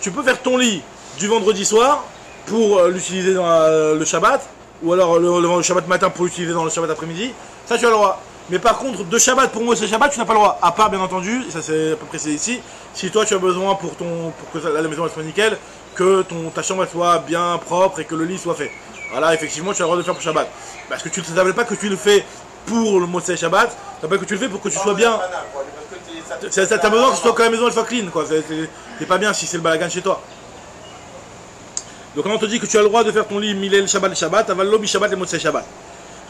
Tu peux faire ton lit du vendredi soir pour l'utiliser dans le Shabbat, ou alors le Shabbat matin pour l'utiliser dans le Shabbat après-midi. Ça, tu as le droit. Mais par contre, de Shabbat pour moi c'est Shabbat, tu n'as pas le droit. À part, bien entendu, ça c'est à peu près ici, si toi tu as besoin pour que la maison elle soit nickel, que ta chambre elle soit bien propre et que le lit soit fait. Voilà, effectivement, tu as le droit de le faire pour Shabbat. Parce que tu ne savais pas que tu le fais pour le Motsei Shabbat, tu savais que tu le fais pour que tu sois bien. Tu as besoin que la maison elle soit clean, quoi. C'est pas bien si c'est le balagan chez toi. Donc quand on te dit que tu as le droit de faire ton lit Milel Shabbat, Avallo Bi Shabbat et Motsei Shabbat.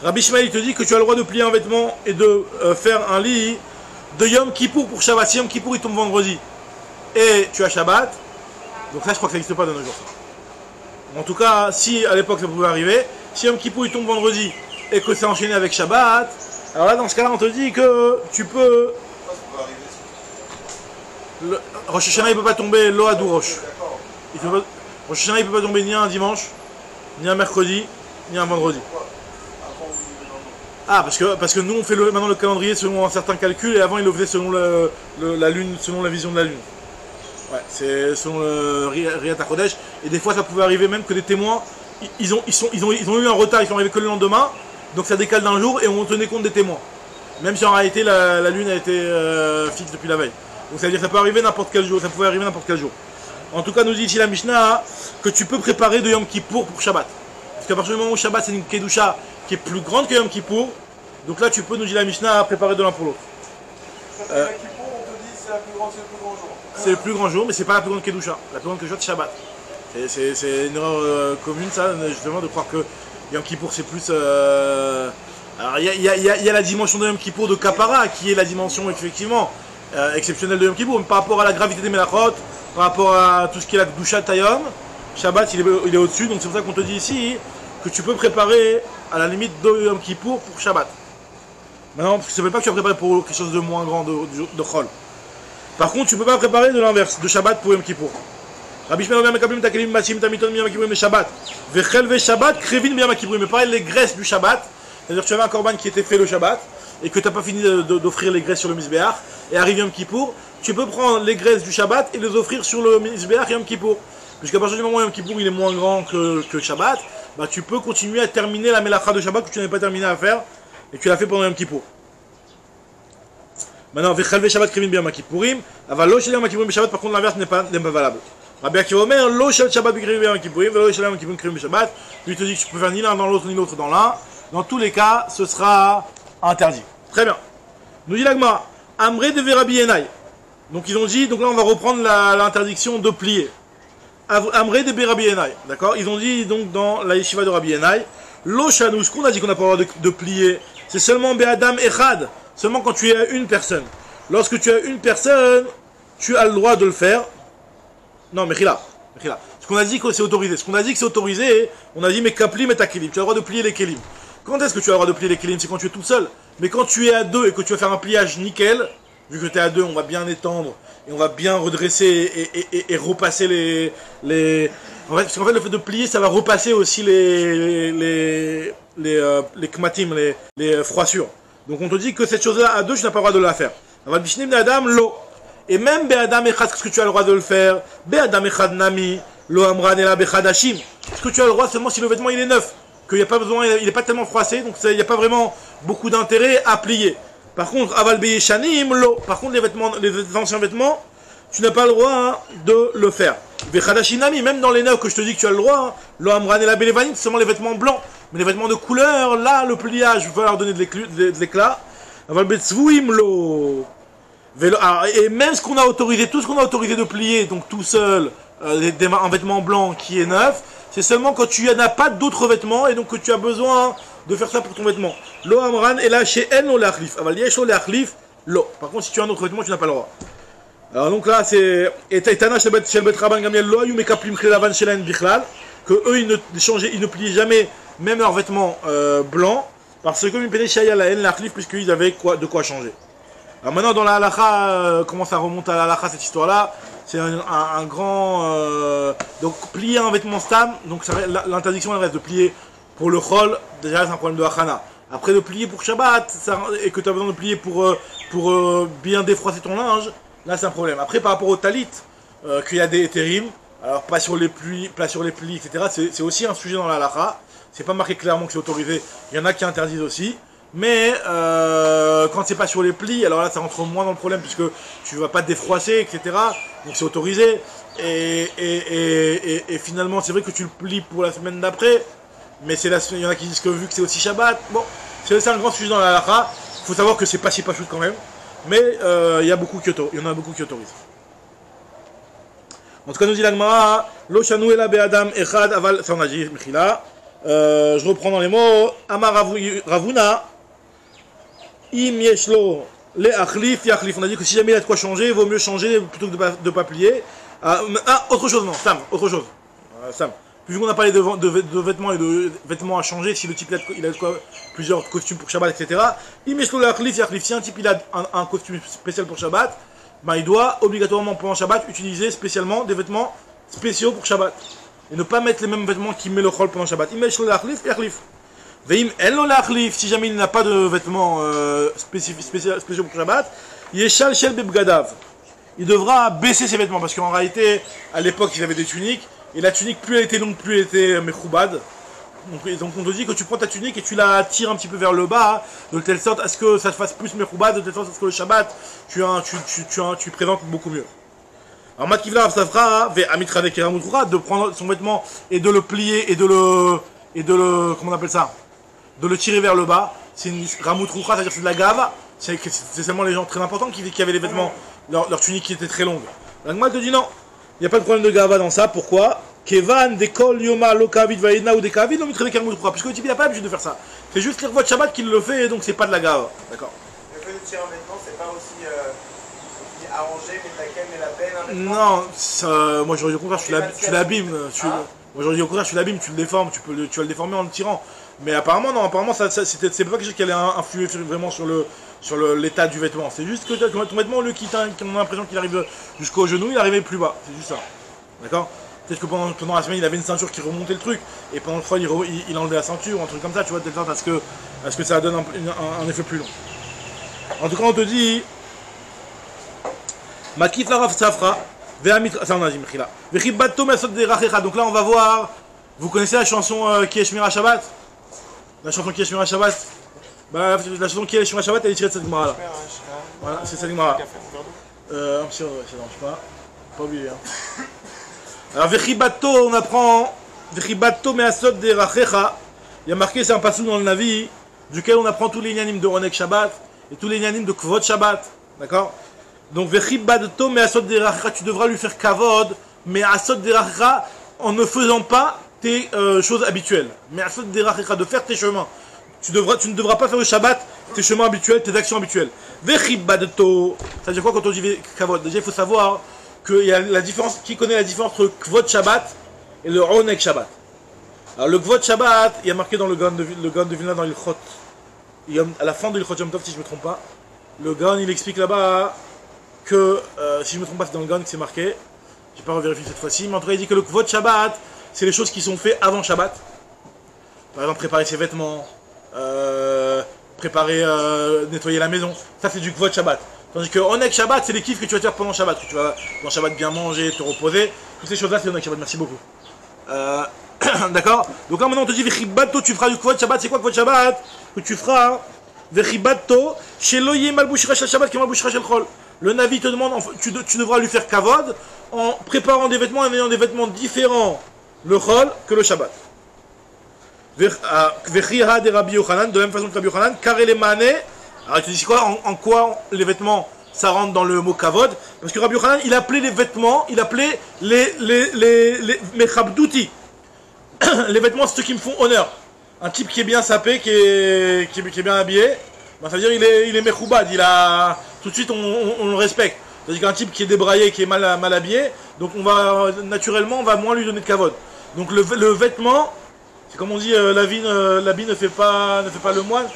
Rabbi Shmuel il te dit que tu as le droit de plier un vêtement et de faire un lit de Yom Kippour pour Shabbat. Si Yom Kippour il tombe vendredi et tu as Shabbat, donc ça je crois que ça n'existe pas de nos jours. En tout cas, si à l'époque ça pouvait arriver, si Yom Kippour il tombe vendredi et que c'est enchaîné avec Shabbat, alors là dans ce cas-là on te dit que tu peux... Rosh Hashanah il ne peut pas tomber Load ou Rosh. Rosh Hashanah il ne peut pas tomber ni un dimanche, ni un mercredi, ni un vendredi. Ah, parce que nous on fait maintenant le calendrier selon un certain calcul et avant ils le faisaient selon la lune, selon la vision de la lune. Ouais, c'est selon le Riyat HaKodesh. Et des fois ça pouvait arriver même que des témoins, ils ont eu un retard, ils sont arrivés que le lendemain, donc ça décale d'un jour et on tenait compte des témoins. Même si en réalité la lune a été fixe depuis la veille. Donc ça veut dire que ça peut arriver n'importe quel jour, ça pouvait arriver n'importe quel jour. En tout cas nous dit ici la Mishnah que tu peux préparer de Yom Kippour pour Shabbat. Parce qu'à partir du moment où Shabbat c'est une Kedusha qui est plus grande que Yom Kippour, donc là tu peux, nous dit la Mishnah, préparer de l'un pour l'autre. Yom Kippour, on te dit c'est le plus grand jour. C'est le plus grand jour, mais c'est pas la plus grande Kedusha. La plus grande Kedusha c'est Shabbat. C'est une erreur commune ça, justement, de croire que Yom Kippour c'est plus... Alors il y a la dimension de Yom Kippour de Kapara, qui est la dimension effectivement exceptionnelle de Yom Kippour, mais par rapport à la gravité des Melachot, par rapport à tout ce qui est la Kedusha Tayom, Shabbat il est au-dessus, donc c'est pour ça qu'on te dit ici que tu peux préparer à la limite de Yom Kippour pour Shabbat. Maintenant, ça ne veut pas que tu vas préparer pour quelque chose de moins grand de Chol. Par contre, tu ne peux pas préparer de l'inverse, de Shabbat pour Yom Kippour. Rabbi Shmuel Omer Mekablim Takelim Matim Tamiton Yom Kippour Shabbat. Vechel ve Shabbat Krevin Yom Kippour. Mais pareil, les graisses du Shabbat, c'est-à-dire que tu avais un korban qui était fait le Shabbat et que tu n'as pas fini d'offrir les graisses sur le Mizbeach et arrive Yom Kippour, tu peux prendre les graisses du Shabbat et les offrir sur le Mizbeach Yom Kippour. Puisqu'à partir du moment où Yom Kippour il est moins grand que Shabbat, bah, tu peux continuer à terminer la Melacha de Shabbat que tu n'avais pas terminé à faire et tu l'as fait pendant Yom Kippour. Maintenant, Vechalve Shabbat Krivin B'Yom Kippourim, Aval Lo Shel Yom Kippourim Shabbat, par contre l'inverse n'est pas valable. Rabbi Akiva Omer, Lo Shel Shabbat Krivin B'Yom Kippourim, Lo Shel Yom Kippourim Krivin Shabbat, lui te dit que tu peux faire ni l'un dans l'autre ni l'autre dans l'un. Dans tous les cas, ce sera interdit. Très bien. Nous dit l'Agma, Amre de Rabbi Yenai. Donc ils ont dit, donc là on va reprendre l'interdiction de plier. Amre de Rabbi Yenai, d'accord. Ils ont dit donc dans la yeshiva de Rabbi Yenai, Lo Shanu, ce qu'on a dit qu'on n'a pas le droit de plier, c'est seulement Be'adam Echad, seulement quand tu es à une personne. Lorsque tu as une personne, tu as le droit de le faire. Non, mais Mechila. Ce qu'on a dit que c'est autorisé. Ce qu'on a dit que c'est autorisé, on a dit mais kaplim et takelim. Tu as le droit de plier les kelim. Quand est-ce que tu as le droit de plier les kelim? C'est quand tu es tout seul. Mais quand tu es à deux et que tu vas faire un pliage nickel, vu que tu es à deux, on va bien étendre et on va bien redresser et repasser les... En fait, parce qu'en fait, le fait de plier, ça va repasser aussi les kmatim, les froissures. Donc on te dit que cette chose-là, à deux, tu n'as pas le droit de la faire. Et même Be'adam Echad, est-ce que tu as le droit de le faire? Be'adam Echad Nami, Lo Amran Ela Bechadashim. Est-ce que tu as le droit seulement si le vêtement il est neuf? Qu'il n'y a pas besoin, il n'est pas tellement froissé, donc il n'y a pas vraiment beaucoup d'intérêt à plier. Par contre, Aval Be'eshanim, Lo. Par contre, les anciens vêtements, tu n'as pas le droit hein, de le faire. Bechadashim Nami, même dans les neufs que je te dis que tu as le droit, hein, Lo Amran Ela Belevanim, c'est seulement les vêtements blancs. Mais les vêtements de couleur, là, le pliage va leur donner de l'éclat. Aval Be'tzvuim, Lo. Et même ce qu'on a autorisé, tout ce qu'on a autorisé de plier, donc tout seul, un vêtement blanc qui est neuf, c'est seulement quand tu n'as pas d'autres vêtements et donc que tu as besoin de faire ça pour ton vêtement. Lo amran et là chez elle no l'achlif. Aval yesh lo l'achlif lo. Par contre, si tu as un autre vêtement, tu n'as pas le droit. Alors donc là, c'est Etana shel bet Rabban Gamliel lo ayu mekaplim klelavan shelaen bichlal, que eux ils ne pliaient jamais même leurs vêtements blancs parce que mipene shaya la en l'achlif puisqu'ils avaient de quoi changer. Alors maintenant dans la halakha, comment ça remonte à la halakha cette histoire-là? C'est un grand... donc plier un vêtement stam, donc l'interdiction elle reste de plier pour le chol, déjà c'est un problème de hachana. Après de plier pour Shabbat, et que tu as besoin de plier pour bien défroisser ton linge, là c'est un problème. Après par rapport au talit, qu'il y a des éthérimes, alors pas sur les plis, etc. C'est aussi un sujet dans la halakha. C'est pas marqué clairement que c'est autorisé, il y en a qui interdisent aussi. Mais quand c'est pas sur les plis, alors là ça rentre moins dans le problème puisque tu vas pas te défroisser, etc. Donc c'est autorisé. Et finalement c'est vrai que tu le plies pour la semaine d'après, mais il y en a qui disent que vu que c'est aussi Shabbat, bon, c'est un grand sujet dans la halakha. Il faut savoir que c'est pas si pas quand même, mais il y en a beaucoup qui autorisent. En tout cas nous dit l'Agmara, Lo shanu ela be'adam echad aval, ça on a dit, Mechila. Je reprends dans les mots, Amar Ravuna. Im yeshlo le achlif yachlif. On a dit que si jamais il a de quoi changer, il vaut mieux changer plutôt que de pas plier. Autre chose, non, Sam, autre chose. Sam, vu qu'on a parlé de vêtements et de vêtements à changer, si le type il a de quoi, plusieurs costumes pour Shabbat, etc. Im yeshlo le achlif yachlif. Si un type il a un costume spécial pour Shabbat, ben, il doit obligatoirement pendant Shabbat utiliser spécialement des vêtements spéciaux pour Shabbat. Et ne pas mettre les mêmes vêtements qu'il met le chol pendant Shabbat. Im yeshlo le achlif yachlif. Veim elo l'achlif, si jamais il n'a pas de vêtements spéciaux pour Shabbat, yeshal shel bebgadav. Il devra baisser ses vêtements parce qu'en réalité, à l'époque, il avait des tuniques et la tunique, plus elle était longue, plus elle était mechoubad. Donc on te dit que tu prends ta tunique et tu la tires un petit peu vers le bas, de telle sorte à ce que ça te fasse plus mechoubad, de telle sorte à ce que le Shabbat, tu présentes beaucoup mieux. Alors Matkivla Safra, Amitra Vekeramoutra, de prendre son vêtement et de le plier et de le comment on appelle ça? De le tirer vers le bas, c'est une ramoutroucha, c'est-à-dire c'est de la gava, c'est seulement les gens très importants qui avaient les vêtements, leur tunique qui était très longue. L'Agma te dit non, il n'y a pas de problème de gava dans ça, pourquoi? Kevan, Dekol, Yoma, Lokavid, Vaïdna ou Dekavid, non, mitré Kermoutroucha, puisque le type il n'a pas l'habitude de faire ça. C'est juste les rois de Shabbat qui le fait, et donc c'est pas de la gava. D'accord. Le fait de tirer un vêtement, c'est pas aussi arrangé, mais la peine, un vêtement. Non, moi j'aurais dit au contraire, tu l'abîmes. Moi j'aurais dit au contraire, tu l'abîmes, tu le déformes, tu vas le déformer en le tirant. Mais apparemment, non, c'est pas quelque chose qui allait influer vraiment sur l'état du vêtement. C'est juste que ton vêtement, au lieu qu'on a l'impression qu'il arrive jusqu'au genou, il arrivait plus bas. C'est juste ça. D'accord? Peut-être que pendant la semaine, il avait une ceinture qui remontait le truc, et pendant le froid, il enlevait la ceinture, un truc comme ça, tu vois, de telle sorte à ce que ça donne un effet plus long. En tout cas, on te dit, Makit la Rav Safra, ça on a dit, Mechila. Donc là, on va voir, vous connaissez la chanson qui est Shmira Shabbat? La chanson qui est Shmira Shabbat, la chanson qui est Shmira Shabbat, elle est tirée de cette Gemara là. Voilà, c'est cette Gemara. Ça marche pas. Pas oublier. Hein. Alors, Vechibato, on apprend. Vechibato me'asot de rachecha. Il y a marqué, c'est un passage dans le Navi, duquel on apprend tous les inyanim de Ronek Shabbat et tous les inyanim de Kvod Shabbat. D'accord? Donc, Vechibato me'asot de rachecha, tu devras lui faire kavod, me'asot de rachecha, en ne faisant pas tes choses habituelles. Mais à de faire tes chemins. Tu ne devras pas faire le Shabbat tes chemins habituels, tes actions habituelles. Vechibadto, ça veut dire quoi quand on dit kavod? Déjà, il faut savoir qu'il y a la différence, qui connaît la différence entre kvod Shabbat et le onek Shabbat. Alors, le kvod Shabbat, il y a marqué dans le Gaon de Vilna, dans l'Ilchot, à la fin de l'Ilchot Yom Tov, si je ne me trompe pas, le Gaon, il explique là-bas que, si je ne me trompe pas, c'est dans le Gaon que c'est marqué, je n'ai pas revérifié cette fois-ci, mais en tout cas, il dit que le kvod Shabbat, c'est les choses qui sont faites avant Shabbat. Par exemple, préparer ses vêtements, nettoyer la maison, ça c'est du kvod Shabbat. Tandis que onek Shabbat, c'est les kiffs que tu vas faire pendant Shabbat, que tu vas pendant Shabbat bien manger, te reposer, toutes ces choses-là c'est onek Shabbat, merci beaucoup. D'accord? Donc là maintenant on te dit Vechibato, tu feras du kvod Shabbat, c'est quoi kvod Shabbat? Que tu feras Vechibato, chez loye malbouchra shel Shabbat qui malbouchra shel chol. Le Navi te demande, tu devras lui faire kavod en préparant des vêtements et en ayant des vêtements différents le chol que le Shabbat. Vechiha de Rabbi Yochanan, de la même façon que Rabbi Yochanan, car les mané. Alors tu dis quoi, en quoi les vêtements ça rentre dans le mot kavod? Parce que Rabbi Yochanan il appelait les vêtements, il appelait les mechabdouti. Les vêtements c'est ceux qui me font honneur. Un type qui est bien sapé, qui est bien habillé, ben, ça veut dire il est mechoubad, tout de suite on le respecte. C'est-à-dire qu'un type qui est débraillé, qui est mal habillé, donc naturellement on va moins lui donner de kavod. Donc le vêtement, c'est comme on dit, l'habit ne fait pas le moine.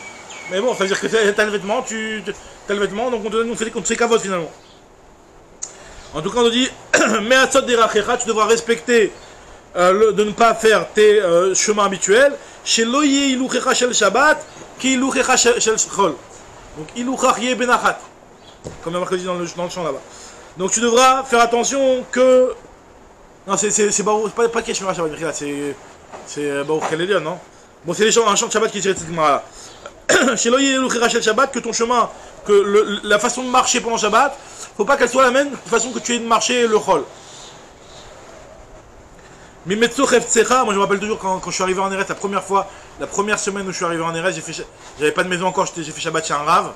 Mais bon, ça veut dire que t'as le vêtement, donc on te fait kavod finalement. En tout cas, on nous dit, Me'atzot derachecha, tu devras respecter, de ne pas faire tes chemins habituels. Chez loye iluchecha shel Shabbat, ki iluchecha shel chol. Donc iluchach yeh benachat. Comme il y a marqué dans le champ là-bas. Donc tu devras faire attention que. Non, c'est pas Kesh Mira Shabbat, c'est Baruch Kelelion, non? Bon, c'est un chant de Shabbat qui est tiré de cette Gemara. Chez Loïe Shel Shabbat, que ton chemin, que la façon de marcher pendant Shabbat, faut pas qu'elle soit la même façon que tu aies de marcher le Chol. Mimetso Chefzecha, moi je me rappelle toujours quand je suis arrivé en Eretz, la première semaine où je suis arrivé en Eretz, j'avais pas de maison encore, j'ai fait Shabbat chez un Rav,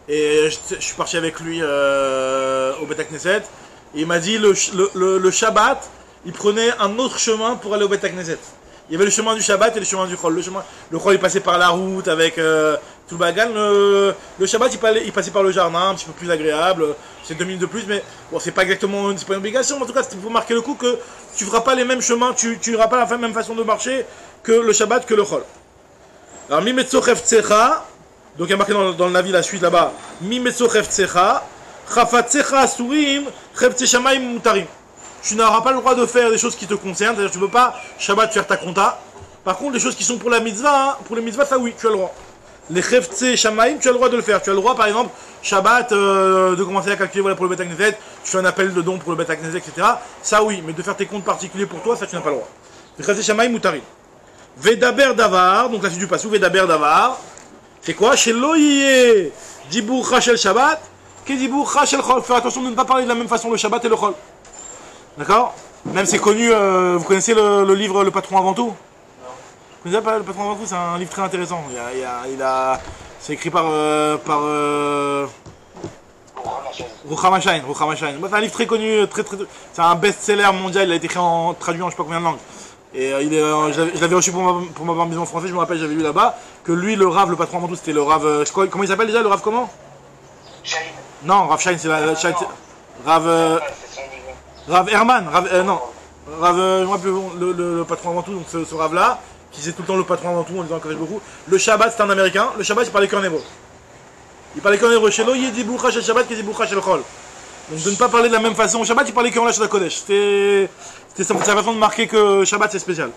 et je suis parti avec lui au Bet HaKnesset, et il m'a dit le Shabbat, il prenait un autre chemin pour aller au Bet HaKnesset. Il y avait le chemin du Shabbat et le chemin du Chol. Le Chol il passait par la route avec tout le bagan. Le Shabbat il passait par le jardin, un petit peu plus agréable. C'est 2 minutes de plus, mais bon, c'est pas exactement c'est pas une obligation. Mais en tout cas, il faut marquer le coup que tu feras pas les mêmes chemins, tu n'auras pas la même façon de marcher que le Shabbat, que le Chol. Alors, Mimetso Chefzecha, donc il y a marqué dans le Navi la suite là-bas. Mimetso Chefzecha, Chafatzecha Asurim, Chefze Shamaim Mutarim. Tu n'auras pas le droit de faire des choses qui te concernent, c'est-à-dire que tu ne peux pas Shabbat faire ta compta. Par contre, les choses qui sont pour la mitzvah, pour les mitzvahs, ça oui, tu as le droit. Les cheftzeh shamaim, tu as le droit de le faire. Tu as le droit, par exemple, Shabbat, de commencer à calculer voilà, pour le Bet HaKnesset, tu fais un appel de don pour le Bet HaKnesset, etc. Ça oui, mais de faire tes comptes particuliers pour toi, ça tu n'as pas le droit. Les cheftzeh shamaim mutarim. Vedaber davar, donc là c'est du passou, Vedaber davar. C'est quoi? Chez Loïe, Dibur Chachel Shabbat, que Dibur Chachel Chol. Faire attention de ne pas parler de la même façon le Shabbat et le Chol. D'accord? Même c'est connu, vous connaissez le livre Le Patron avant tout? Non. Vous connaissez pas Le Patron avant tout? C'est un livre très intéressant. C'est écrit par Rucham Hashain. C'est un livre très connu, c'est un best-seller mondial, il a été traduit en je sais pas combien de langues. Et je l'avais reçu pour ma bar maison français, je me rappelle, j'avais lu là-bas, que lui, le Rav, le Patron avant tout, c'était le Rav, comment il s'appelle déjà, le Rav comment? Shain. Non, Rav Shain, c'est Rav Herman, non, Rav, je me rappelle le patron avant tout, donc ce Rav là, qui disait tout le temps le patron avant tout en disant encore beaucoup. Le Shabbat c'est un américain, le Shabbat il parlait qu'en hébreu. Il parlait qu'en hébreu, chez lo yedi boucha shel Shabbat, yedi boucha shel Chol. Donc de ne pas parler de la même façon, au Shabbat il parlait qu'en la Kodesh. C'était sa façon de marquer que Shabbat c'est spécial.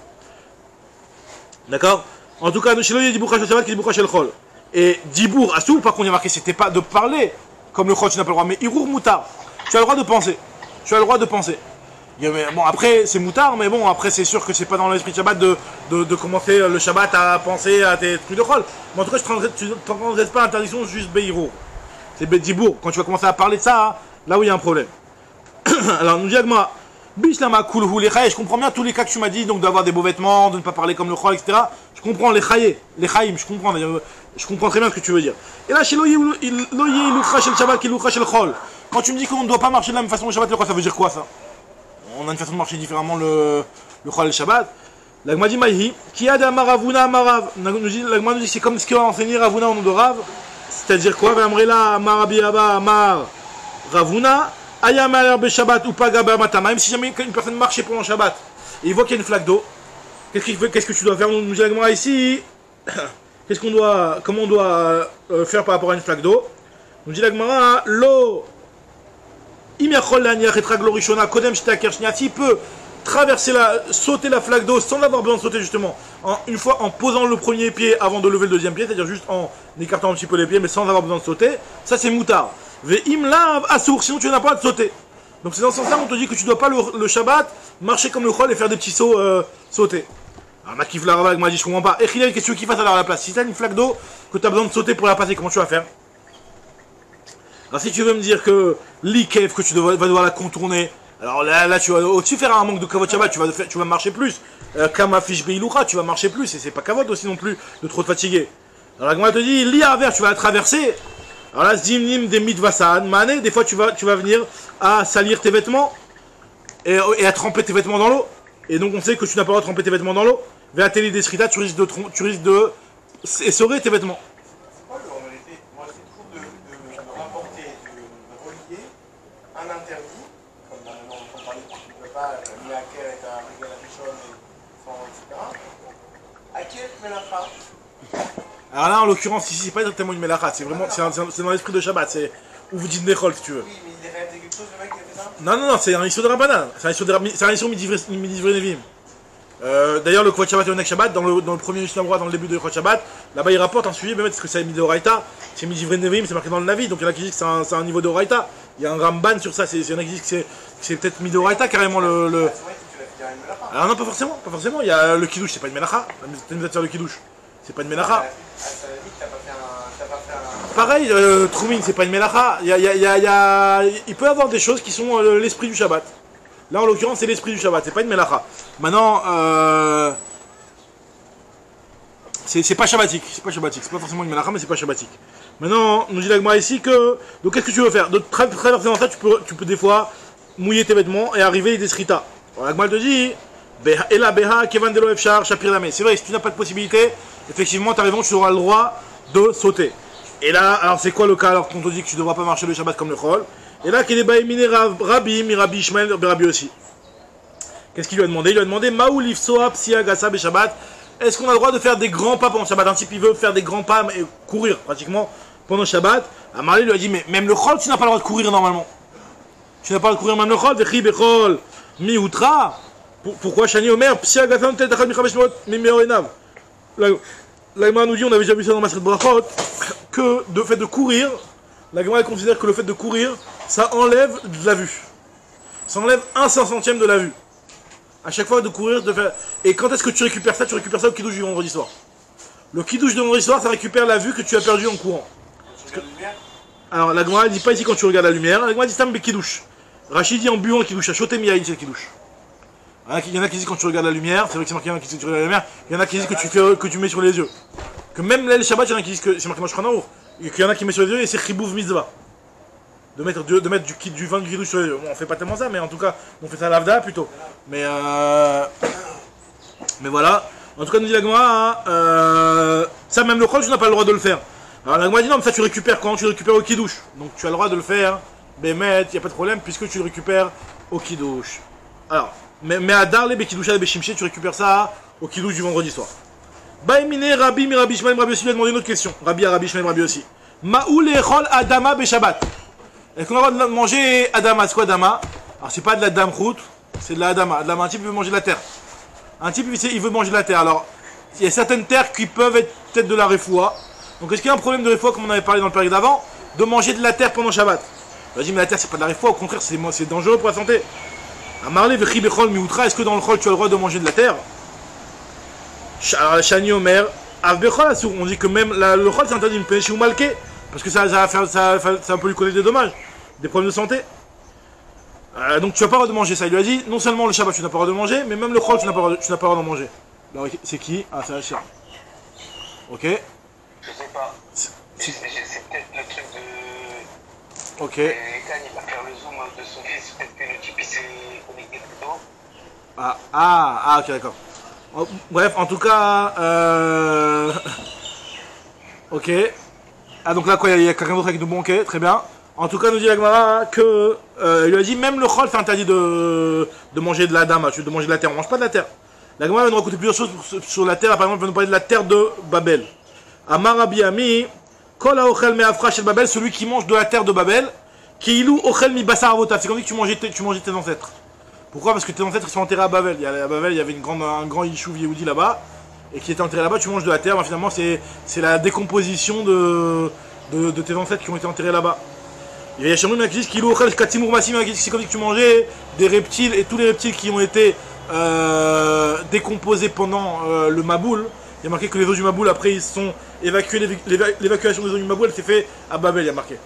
D'accord? En tout cas, chez lo yedi boucha shel Shabbat, yedi boucha shel Chol. Et Dibour, Assoul, par contre il y a marqué, c'était pas de parler comme le Chol, tu n'as pas le droit, mais Irour Moutar, tu as le droit de penser. Tu as le droit de penser. Bon, après, c'est moutard, mais bon, après, c'est sûr que c'est pas dans l'esprit de Shabbat de commencer le Shabbat à penser à tes trucs de Chol. Mais en tout cas, tu ne t'en pas l'interdiction juste Beiro. C'est Bedibour. Quand tu vas commencer à parler de ça, là où il y a un problème. Alors, nous dit Agma, Bishlama Kulhu Lechaye, je comprends bien tous les cas que tu m'as dit, donc d'avoir des beaux vêtements, de ne pas parler comme le Chol, etc. Je comprends les Chaye, les Chaïm, je comprends très bien ce que tu veux dire. Et là, chez Loye Ilucha Shel Shabbat, Ilucha Shel Chol. Quand tu me dis qu'on ne doit pas marcher de la même façon le Shabbat et le Chol, ça veut dire quoi ça? On a une façon de marcher différemment le Chol et le Shabbat. L'Agma dit Maïhi, qui a de Amaravuna Amarav. L'Agma nous dit que c'est comme ce qu'a enseigné Ravuna au nom de Rav. C'est-à-dire quoi? Vamrela, Amar Rabbi Abba, Amar Ravuna, Ayam Aler Beshabbat ou Pagaber Matama. Même si jamais une personne marchait pendant Shabbat et il voit qu'il y a une flaque d'eau, qu'est-ce que tu dois faire? Nous disons ici, comment on doit faire par rapport à une flaque d'eau? Nous dit la Gemara, l'eau, s'il peut traverser sauter la flaque d'eau sans avoir besoin de sauter justement, une fois en posant le premier pied avant de lever le deuxième pied, c'est-à-dire juste en écartant un petit peu les pieds mais sans avoir besoin de sauter, ça c'est moutard. Ve'im lav assour, sinon tu n'as pas à sauter. Donc c'est dans ce sens-là on te dit que tu ne dois pas le Shabbat marcher comme le chol et faire des petits sauts sauter. Alors Makif Larava m'a dit je comprends pas. Et qu'est-ce que tu veux qu'il fasse alors à la place? Si tu as une flaque d'eau que tu as besoin de sauter pour la passer, comment tu vas faire? Alors si tu veux me dire que l'ikev, que tu vas devoir la contourner, alors là tu vas au-dessus faire un manque de kavod Shabbat, tu vas marcher plus. Kama fish beiloucha, tu vas marcher plus, et c'est pas kavod aussi non plus de trop te fatiguer. Alors la Gemara te dit, l'Iaver, tu vas la traverser. Alors là, zimnim des mitvasan, mané, des fois tu vas venir à salir tes vêtements et à tremper tes vêtements dans l'eau. Et donc on sait que tu n'as pas le droit de tremper tes vêtements dans l'eau. Vers la télé des srita, tu risques de essorer tes vêtements. Moi j'essaie toujours de rapporter, de relier un interdit, comme maintenant on parlait de tu ne peux pas miaker et ta régal richon etc. À quel mélacha? Alors là, en l'occurrence, ici, c'est pas exactement une melacha, c'est vraiment, c'est dans l'esprit de Shabbat, c'est où vous dites Nechol si tu veux. Oui, mais il est réalisé quelque chose, le mec qui a fait ça? Non, c'est un issue de Rabbanan, c'est un issue Midivrei Nevim. D'ailleurs, le Kvot Shabbat et le Nek Shabbat, dans le premier Mishnah Brura, dans le début de Kvot Shabbat, là-bas il rapporte un suivi, parce que c'est Midoraita, c'est Midivrei Nevim, c'est marqué dans le Navi, donc il y en a qui disent que c'est un niveau de Oraita. Il y a un Ramban sur ça, il y en a qui disent que c'est peut-être Midoraita carrément le. Alors non, pas forcément, il y a le Kiddush, c'est pas une Melacha, t'as mis à faire le Kiddush, c'est pas une Melacha. Pareil, Troumin, c'est pas une Melacha, il peut y avoir des choses qui sont l'esprit du Shabbat. Là, en l'occurrence, c'est l'esprit du Shabbat, c'est pas une Melacha. Maintenant, c'est pas shabbatique, c'est pas forcément une Melacha, mais c'est pas shabbatique. Maintenant, nous dit la Gemara ici que, donc qu'est-ce que tu veux faire? De traverser dans ça, tu peux des fois mouiller tes vêtements et arriver des srita. Alors la Gemara te dit, Ela Beha Kevan Delo Efshar Shapir Lame. C'est vrai, si tu n'as pas de possibilité, effectivement, tu auras le droit de sauter. Et là, alors c'est quoi le cas alors qu'on te dit que tu ne devras pas marcher le Shabbat comme le Chol? Et là, qu'il est baïminé Rabbi, Mirabi Ishmael, Rabbi aussi. Qu'est-ce qu'il lui a demandé? Il lui a demandé Maou Lifsoa Psia Gassa Be Shabbat. Est-ce qu'on a le droit de faire des grands pas pendant Shabbat? Un type il veut faire des grands pas et courir pratiquement pendant Shabbat. Amarli lui a dit mais même le Chol, tu n'as pas le droit de courir normalement. Tu n'as pas le droit de courir même le Chol. Vechi Bechol Mioutra. Pourquoi Shani Omer Psia Gassa Tel Tachad Michabesh Mimeorenav. La Gemara nous dit, on avait déjà vu ça dans Maseret Brachot, que le fait de courir, la Gemara considère que le fait de courir, ça enlève de la vue. Ça enlève 1/500e de la vue. À chaque fois de courir, de faire. Et quand est-ce que tu récupères ça? Tu récupères ça au Kiddush du vendredi soir. Le Kiddush du vendredi soir, ça récupère la vue que tu as perdue en courant. Alors la Gemara ne dit pas ici quand tu regardes la lumière, la Gemara dit Tam Kiddush. Rachid dit en buvant le Kiddush, à Shotem Yain, c'est le Kiddush. Il y en a qui disent quand tu regardes la lumière, c'est vrai que c'est marqué, il y en a qui disent que tu regardes la lumière, il y en a qui disent que tu mets sur les yeux. Que même là, le Shabbat, il y en a qui disent que c'est marqué Mashchanaour, qu'il y en a qui mettent sur les yeux et c'est Chibouv Mitzvah. De mettre du vin de Kiddush sur les yeux. Bon, on fait pas tellement ça, mais en tout cas, on fait ça à l'Avda plutôt. Mais voilà. En tout cas, nous dit la Gemara, ça même le Chol, tu n'as pas le droit de le faire. Alors la Gemara dit non, mais ça tu récupères quand? Tu le récupères au Kiddush. Donc tu as le droit de le faire, Bémet, il n'y a pas de problème, puisque tu le récupères au Kiddush. Alors. Mais à Darle, Bekidusha et Beshimché, tu récupères ça au Kiddush du vendredi soir. Baïmine, Rabbi, Mirabi, Shmael, Rabbi aussi lui a demandé une autre question. Rabbi, Shmael, Rabbi aussi. Ma'ou lechol Adama Beshabbat. Est-ce qu'on a le droit de manger Adama? C'est quoi Adama? Alors c'est pas de la Damchout, c'est de la Adama. Adama, un type il veut manger de la terre. Un type il veut manger de la terre. Alors, il y a certaines terres qui peuvent être peut-être de la refoua. Donc est-ce qu'il y a un problème de refoua, comme on avait parlé dans le période d'avant, de manger de la terre pendant Shabbat? On a dit mais la terre c'est pas de la refoua, au contraire c'est dangereux pour la santé. Amarle vechi bechol mioutra, est-ce que dans le chol tu as le droit de manger de la terre? Shani Omer, av bechol assour, on dit que même le chol c'est interdit, une péché ou malké, parce que ça peut lui causer des dommages, des problèmes de santé. Donc tu n'as pas le droit de manger ça. Il lui a dit non seulement le Shabbat tu n'as pas le droit de manger, mais même le chol tu n'as pas le droit d'en manger. Alors c'est qui? Ah c'est Hachir. Ok. Je sais pas. C'est peut-être le truc de. Ok. Quand il va faire le zoom de son fils, peut-être que le type il s'est connecté plus tôt. Ok d'accord. Bref, en tout cas, ok. Ah, donc là, quoi, il y a quelqu'un d'autre avec nous, bon, ok, très bien. En tout cas, nous dit la Gemara que, il lui a dit, même le chol, c'est interdit de manger de la dame, de manger de la terre. On mange pas de la terre. La Gemara va nous raconter plusieurs choses sur la terre. Par exemple, elle va nous parler de la terre de Babel. Amar Rabbi Ami, Kol haochel me'afra shel Babel, celui qui mange de la terre de Babel, qui ilou ochel mi basar avotav. C'est comme si tu mangeais tes ancêtres. Pourquoi? Parce que tes ancêtres sont enterrés à Babel. À Babel, il y avait un grand Yishuv Yehudi là-bas, et qui était enterré là-bas. Tu manges de la terre. Ben, finalement, c'est la décomposition de tes ancêtres qui ont été enterrés là-bas. Il y a Shemrim qui disent qu'il c'est comme si tu mangeais des reptiles, et tous les reptiles qui ont été décomposés pendant le Maboul. Il y a marqué que les eaux du Maboul, après ils sont évacués, l'évacuation des eaux du Maboul, elle s'est faite à Babel, il y a marqué.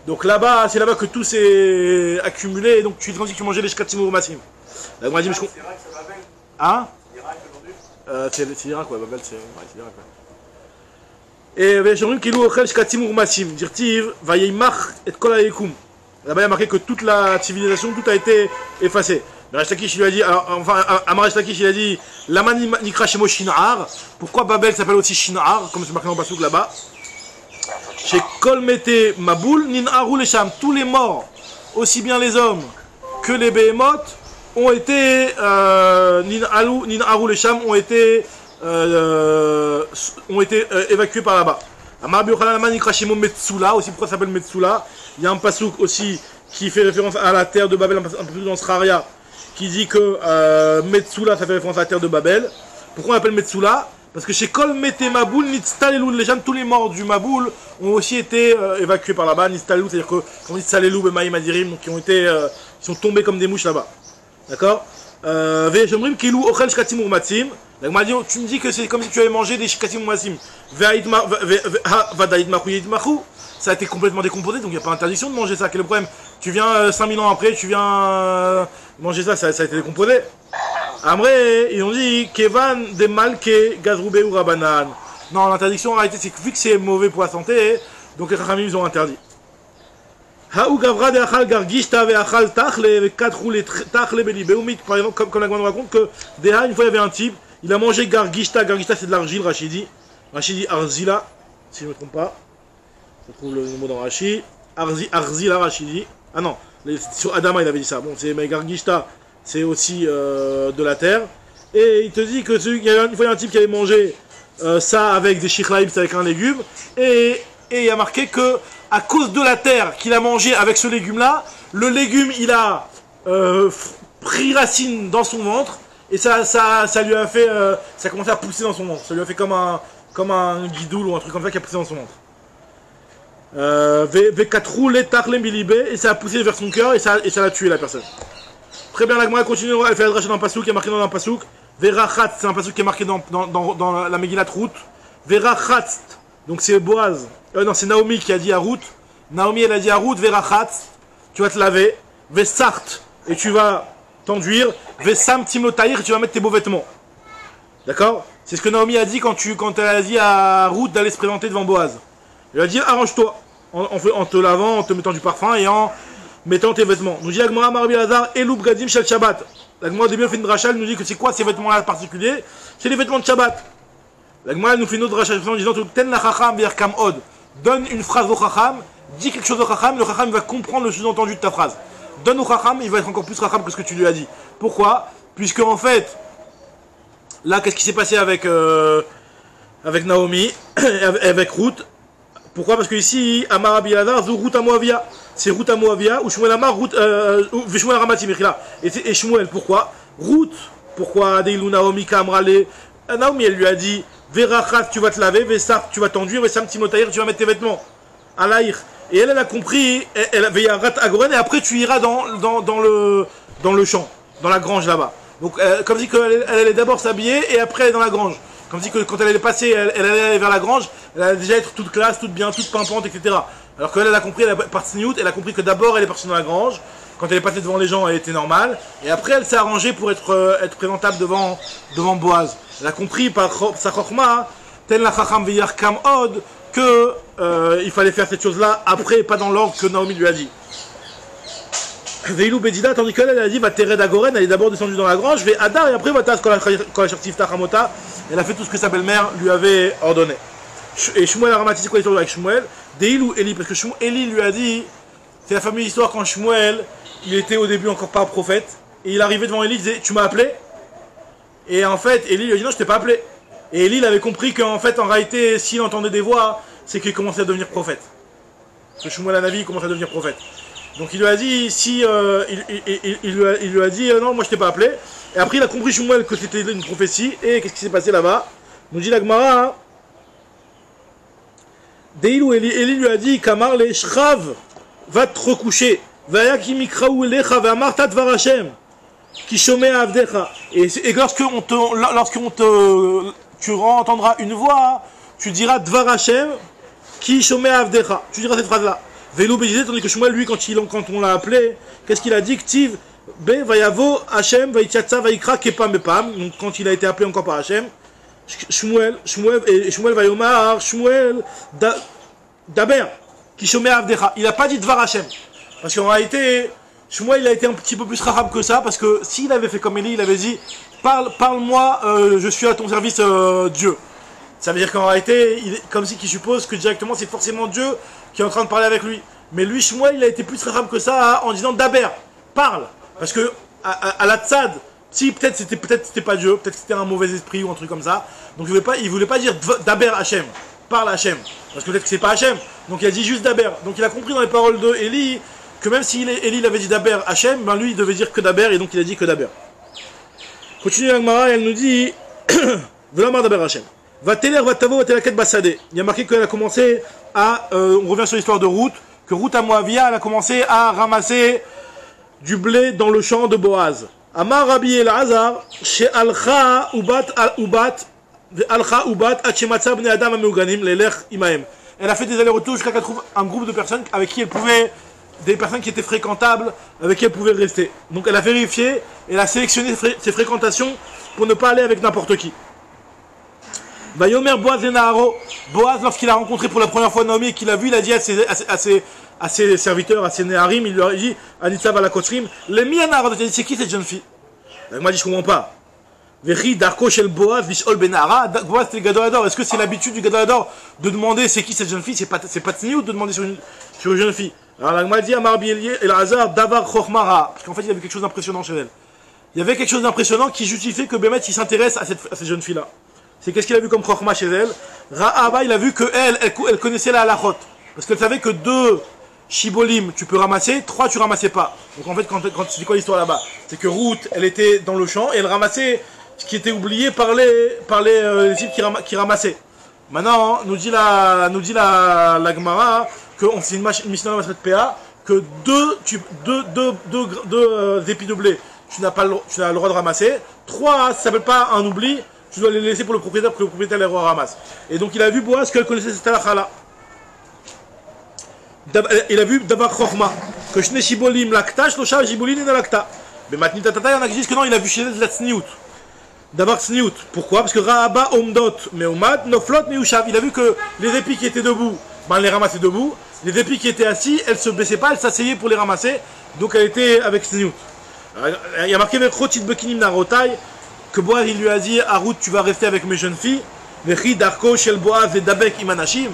Donc là-bas, c'est là-bas que tout s'est accumulé, et donc tu es comme si tu mangeais les shkatim ou massim. Là, moi, je dis, C'est Irak, c'est Babel. Hein? Irak aujourd'hui. C'est Irak, ouais, Babel, c'est Irak, ouais. Et j'aimerais qu'il ouvre le shkatim ou massim. Dirtiv, vayeimach et kol hayekum. Là-bas, il y a marqué que toute la civilisation, tout a été effacé. Resh Lakish, il lui a dit, Amar Resh Lakish, il a dit, Lama nikra shemo Shinar. Pourquoi Babel s'appelle aussi Shinar, comme c'est marqué dans le pasouk là-bas? Chez Kol Mete Maboul, Ninharu les Sham, tous les morts, aussi bien les hommes que les behemoths, ont été, Ninharu les Sham, ont été évacués par là-bas. Amar Biochanan Lama nikra shemo Metsula, aussi pourquoi ça s'appelle Metsula? Il y a un pasouk aussi qui fait référence à la terre de Babel, un peu plus dans Sraria, qui dit que Metsula, ça fait référence à la terre de Babel. Pourquoi on appelle Metsula? Parce que chez Kol Mete Maboul, Nitztalelou, les gens, tous les morts du Maboul ont aussi été évacués par là-bas. Nitztalelou, c'est-à-dire que, comme dit Salelou, Bemaïm Adirim, donc ils sont tombés comme des mouches là-bas. D'accord? Ve'eshomrim Kilou Ochel Shkatim Urmatim. Donc, tu me dis que c'est comme si tu avais mangé des Shkatim Urmatim. Vadaïd Machou Yid Machou. Ça a été complètement décomposé, donc il n'y a pas interdiction de manger ça. Quel est le problème? Tu viens 5000 ans après, tu viens manger ça, ça a été décomposé. Après, ils ont dit Kevan de Malke Gazroube ou Rabanan. Non, l'interdiction en réalité, c'est que vu que c'est mauvais pour la santé, donc les Chachamim ils ont interdit. Haou Gavra de Achal Gargishta ve Achal Tachle ve Katrou les Tachle Belibeumit. Par exemple, comme la Gemara nous raconte que Deha, une fois il y avait un type, il a mangé Gargishta. Gargishta c'est de l'argile, Rachidi. Rachidi Arzila, si je ne me trompe pas. Je trouve le mot dans Rashi. Arzila Rachidi. Ah non, sur Adama il avait dit ça. Bon, c'est mais Gargishta, c'est aussi de la terre. Et il te dit que une fois il y a un type qui avait mangé ça avec des shichlaïm, avec un légume. Et il y a marqué que à cause de la terre qu'il a mangé avec ce légume-là, le légume il a pris racine dans son ventre. Et ça lui a fait. Ça a commencé à pousser dans son ventre. Ça lui a fait comme un guidoul ou un truc comme ça qui a poussé dans son ventre. Et ça a poussé vers son cœur et ça l'a tué la personne. Très bien, la Gemara continue, elle fait la dracha dans un pasouk qui est marqué dans un pasouk. Verachat, c'est un pasouk qui est marqué dans la Megillat Ruth. Verachat, donc c'est Boaz. Non, c'est Naomi qui a dit à Ruth. Naomi elle a dit à Ruth, Verachat, tu vas te laver. Vesart, et tu vas t'enduire. Vesam timlotaïr, et tu vas mettre tes beaux vêtements. D'accord? C'est ce que Naomi a dit quand elle a dit à Ruth d'aller se présenter devant Boaz. Elle a dit arrange-toi en te lavant, en te mettant du parfum et en mettant tes vêtements. Nous dit Agmara Marbi Lazar Elou Bgadim Shel Shabbat. L'Agmara au début fait une dracha, elle nous dit que c'est quoi ces vêtements-là particuliers? C'est les vêtements de Shabbat. L'Agmara nous fait une autre dracha en disant Ten la Chacham vers Kam Od. Donne une phrase au Chacham, dis quelque chose au Chacham, le Chacham va comprendre le sous-entendu de ta phrase. Donne au Chacham, il va être encore plus Chacham que ce que tu lui as dit. Pourquoi? Puisque en fait, là qu'est-ce qui s'est passé avec Naomi, avec Ruth? Pourquoi? Parce que ici, Amar Rabbi Elazar, Ruth à Moavia. C'est Ruth à Moavia, ou Shmuel Amar, Shmuel Ramati, Mechila. Et Shmuel, pourquoi? Ruth, pourquoi Deilou Naomi Kamrale? Naomi, elle lui a dit, Verachat, tu vas te laver, Vesar, tu vas t'enduire, Vesam Timotaïr, tu vas mettre tes vêtements. Alaïr. Et elle a compris, elle avait Yarat Agoren, et après tu iras dans le champ, dans la grange là-bas. Donc, comme si elle allait d'abord s'habiller, et après elle est dans la grange. Comme si que quand elle allait passer, elle allait aller vers la grange, elle allait déjà être toute classe, toute bien, toute pimpante, etc. Alors qu'elle a compris, elle est partie sniout, elle a compris que d'abord elle est partie dans la grange, quand elle est passée devant les gens, elle était normale, et après elle s'est arrangée pour être présentable devant Boaz. Elle a compris par sa chokma, tel la chacham veyar kam od, que il fallait faire cette chose-là après, pas dans l'ordre que Naomi lui a dit. Veilou Bedida, tandis qu'elle a dit va terrer d'Agoren, elle est d'abord descendue dans la grange, ve Adar, et après va tas quand la chertif Tachamota, elle a fait tout ce que sa belle-mère lui avait ordonné. Et Shmuel a ramassé quoi l'histoire avec Shmuel? Deil ou Eli, parce que Eli lui a dit, c'est la fameuse histoire quand Shmuel, il était au début encore pas prophète, et il arrivait devant Eli, il disait, tu m'as appelé? Et en fait, Eli lui a dit, non, je t'ai pas appelé. Et Eli, il avait compris qu'en fait, en réalité, s'il entendait des voix, c'est qu'il commençait à devenir prophète. Parce que Shmuel Hanavi, il commençait à devenir prophète. Donc il lui a dit, si, il lui a dit, non, moi je t'ai pas appelé. Et après, il a compris Shmuel que c'était une prophétie, et qu'est-ce qui s'est passé là-bas? Nous dit la Gemara, Deilou Eli lui a dit, Kamar le Shrav, va te recoucher. Vaya ki mikraou elecha, va marta dvar Hashem, ki shomé avdecha. Et tu entendras une voix, tu diras dvar Hashem, ki shomé avdecha. Tu diras cette phrase-là. Velou béjizé, tandis que Shmuel, lui, quand on l'a appelé, qu'est-ce qu'il a dit? Ktiv, be, vayavo, Hashem, vayitchatsa, vayikra, kepam, bepam. Donc quand il a été appelé encore par Hashem, Shmuel Vayomar, Shmuel Daber, qui chômait Avdecha. Il n'a pas dit Dvar Hashem. Parce qu'en réalité, Shmuel il a été un petit peu plus rahab que ça, parce que s'il avait fait comme Eli, il avait dit parle-moi, je suis à ton service, Dieu. Ça veut dire qu'en réalité, comme si qu'il suppose que directement c'est forcément Dieu qui est en train de parler avec lui. Mais lui, Shmuel, il a été plus rahab que ça en disant Daber, parle. Parce que à la tzad, si peut-être c'était pas Dieu, peut-être c'était un mauvais esprit ou un truc comme ça. Donc il voulait pas dire Daber Hachem, parle Hachem, parce que peut-être que c'est pas Hachem. Donc il a dit juste Daber. Donc il a compris dans les paroles de Eli que même si Eli avait dit Daber Hachem, ben lui il devait dire que Daber et donc il a dit que Daber. Continue la Gemara, elle nous dit V'lamar Daber Hachem. Va teler va tavo va telaket basade. Il y a marqué qu'elle a commencé à on revient sur l'histoire de Ruth, que Ruth à Moavia elle a commencé à ramasser du blé dans le champ de Boaz. Amar Rabbi Elazar, she'alcha ubat achematza bnei adam ameuganim lelech imahem. Elle a fait des allers-retours jusqu'à qu'elle trouve un groupe de personnes avec qui elle pouvait, des personnes qui étaient fréquentables, avec qui elle pouvait rester. Donc elle a vérifié, elle a sélectionné ses fréquentations pour ne pas aller avec n'importe qui. Vayomer Boaz et Naharo. Boaz, lorsqu'il a rencontré pour la première fois Naomi et qu'il a vu, il a dit à ses serviteurs, à ses Neharim, il leur a dit, Anitzav à la Kotrim, les Mianaharo, c'est qui cette jeune fille? Elle m'a dit, je comprends pas. Vechi Darko Shel Boaz, Bishol Benahara, Boaz c'est le Gadolador. Est-ce que c'est l'habitude du Gadolador de demander c'est qui cette jeune fille? C'est pas Tsniout de demander sur une jeune fille. Alors la Gemara dit à Marbi Elazar, Davar Chochmara, parce qu'en fait il y avait quelque chose d'impressionnant chez elle. Il y avait quelque chose d'impressionnant qui justifiait que Bémet il s'intéresse à cette jeune fille-là. C'est qu'est-ce qu'il a vu comme Chochma chez elle? Rahaba, il a vu que elle connaissait la halachot. Parce qu'elle savait que 2 shibolim tu peux ramasser, 3 tu ramassais pas. Donc en fait, c'est quoi l'histoire là-bas? C'est que Ruth, elle était dans le champ et elle ramassait ce qui était oublié par les types qui ramassaient. Maintenant, nous dit la Gemara que c'est une mission de PA que 2 épis de blé tu n'as le droit de ramasser. 3, ça s'appelle pas un oubli. Tu dois les laisser pour le propriétaire les ramasse. Et donc il a vu Boaz qu'elle connaissait cette halakha-là. Il a vu Davar Chochma que Shne Shibolim Lakta, Shlosha Shibolim et Lakta. Mais maintenant Tata, il y en a qui disent que non, il a vu chez elle la Tsniout. Davar Tsniout. Pourquoi? Parce que Rahaba Omdot Meumad Noflot Meushav. Il a vu que les épis qui étaient debout, ben elle les ramassait debout. Les épis qui étaient assis, elle se baissait pas, elle s'asseyait pour les ramasser. Donc elle était avec Tsniout. Il y a marqué Vechotit Bekinim Narotai que Boaz il lui a dit à Ruth tu vas rester avec mes jeunes filles. Vechi Darko Shel Boaz et Dabek Imanashim.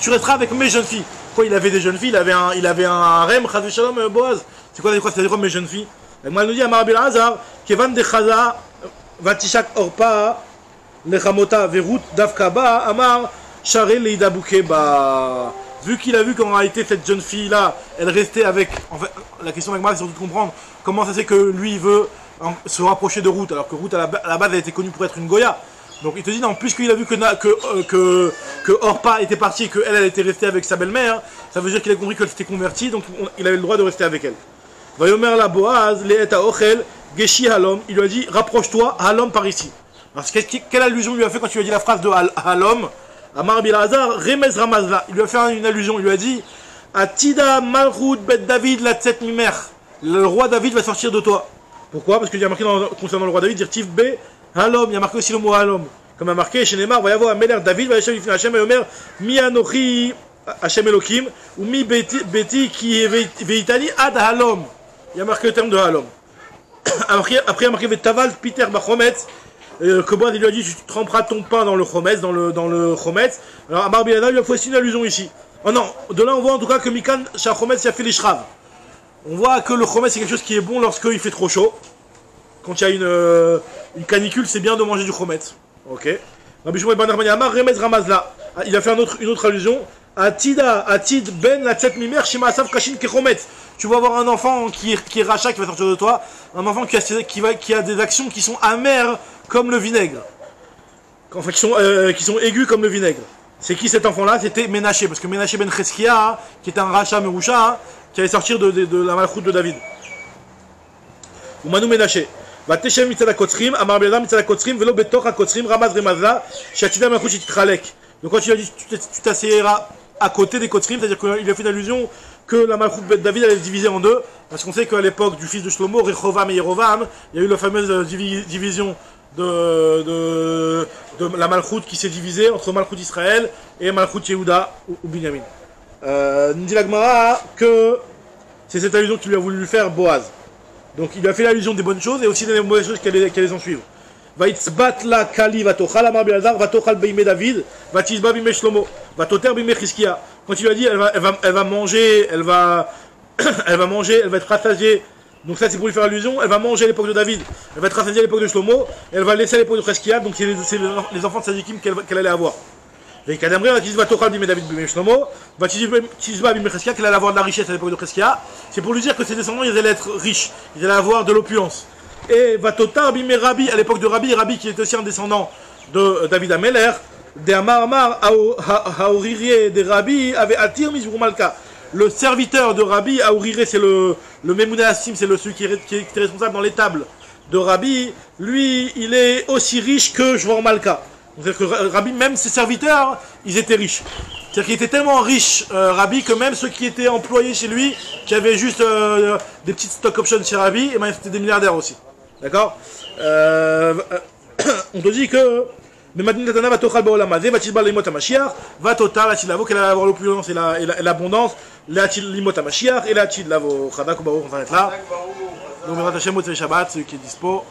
Tu resteras avec mes jeunes filles. Quoi, il avait des jeunes filles, il avait un harem, Chaz Shalom Boaz. C'est quoi mes jeunes filles? Moi, elle nous dit à Marbi Elazar, Kevan de Chaza, Vatishak Orpa, Lechamota, Verut, Davkaba, Amar, Share Leida Boukeba. Vu qu'il a vu qu'en réalité, cette jeune fille-là, elle restait avec. En fait, la question avec moi, c'est surtout de comprendre comment ça c'est que lui, il veut se rapprocher de Ruth, alors que Ruth, à la base, elle était connue pour être une Goya. Donc il te dit, non, puisqu'il a vu que Orpa était partie et qu'elle était restée avec sa belle-mère, ça veut dire qu'il a compris qu'elle s'était convertie, donc il avait le droit de rester avec elle. Vayomer la Boaz, Leeta Ochel, Geshi Halom, il lui a dit, rapproche-toi, Halom par ici. Alors quelle allusion il lui a fait quand il lui a dit la phrase de Halom? Amar Bilazar, Remez Ramazla, il lui a fait une allusion, il lui a dit, Atida Malchut Bet David la Tset Mimer, le roi David va sortir de toi. Pourquoi? Parce qu'il y a marqué concernant le roi David, dire Tiv B. Halom, il y a marqué aussi le mot Halom. Comme il y a marqué chez Neymar, va y avoir un Meler David, va y avoir Hachem et Omer, Mi Anochi Hachem Elohim, ou Mi Beti qui veitani ad Halom. Il y a marqué le terme de Halom. Après, il y a marqué Taval Peter Bachometz, que Boaz lui a dit tu tremperas ton pain dans le Chometz, dans le Chometz. Alors Amar Bilana lui a fait aussi une allusion ici. Oh non, de là on voit en tout cas que Mikan Shachomet s'y a fait les shrav. On voit que le chomet c'est quelque chose qui est bon lorsqu'il fait trop chaud. Quand il y a une canicule, c'est bien de manger du chomet. Ok. Rabbi Shmuel ben Nachmani Amar Remez Ramazla. Il a fait une autre allusion. Atida, Atid ben Latzet Mimer Shima Asav Kashin Kechomet. Tu vas avoir un enfant qui est rachat, qui va sortir de toi. Un enfant qui a des actions qui sont amères comme le vinaigre. Enfin, qui sont aigus comme le vinaigre. C'est qui cet enfant-là? C'était Ménaché. Parce que Ménaché ben Cheskia, qui était un rachat Merusha, qui allait sortir de la malchoute de David. Ou Manu Ménaché. ותשב מצד הקוצרים, אמר בן אדם מצד הקוצרים, ולא בתוך הקוצרים, רמז רמזה, שעתידה מלכות שתתחלק. Donc quand il a dit tu t'assieras à côté des Kotzrim, c'est-à-dire qu'il a fait une allusion que la malchoute de David allait se diviser en deux, parce qu'on sait qu'à l'époque du fils de Shlomo, Rechovam et Yerovam, il y a eu la fameuse division de la malchoute qui s'est divisée entre malchoute Israël et malchoute Yehuda ou Binyamin. Nous dit la Gemara que c'est cette allusion qu'il lui a voulu faire Boaz. Donc il lui a fait l'allusion des bonnes choses et aussi des mauvaises choses qui allaient en suivre. Vaïtzbat la kali vatochal amar Bielazar vatochal beimé David vatisba bimé Shlomo vatoter bimé Chizkia. Quand il lui a dit elle va manger, elle va être rassasiée. Donc ça c'est pour lui faire allusion, elle va manger à l'époque de David, elle va être rassasiée à l'époque de Shlomo, elle va laisser à l'époque de Chizkia, donc c'est les enfants de Sadikim qu'elle allait avoir. Et Kadamri va tochal bimé David bimé Shlomo vatisba bimé Chizkia, qu'elle allait avoir de la richesse à l'époque de Chizkia. C'est pour lui dire que ses descendants ils allaient être riches, ils allaient avoir de l'opulence. Et Vatotar bimé Rabbi, à l'époque de Rabbi qui était aussi un descendant de David Ameler, de Amar Amar Haoriré de Rabbi avait attir Mizrou Malka. Le serviteur de Rabbi, Haoriré c'est le Memouna Assim, c'est celui qui était responsable dans l'étable de Rabbi, lui il est aussi riche que Shvor Malka. C'est-à-dire que Rabbi, même ses serviteurs, ils étaient riches. C'est-à-dire qu'il était tellement riche, Rabbi, que même ceux qui étaient employés chez lui, qui avaient juste des petites stock options chez Rabbi, et ben c'était des milliardaires aussi. D'accord. On te dit que va tochal baolamazé, va tilba limot hamashiach, va total atilavo, qu'elle va avoir l'opulence et l'abondance, la limot hamashiach, et la tilavo. Chadak ou baruch, on s'arrête là. Donc, Shabbat, celui qui est dispo.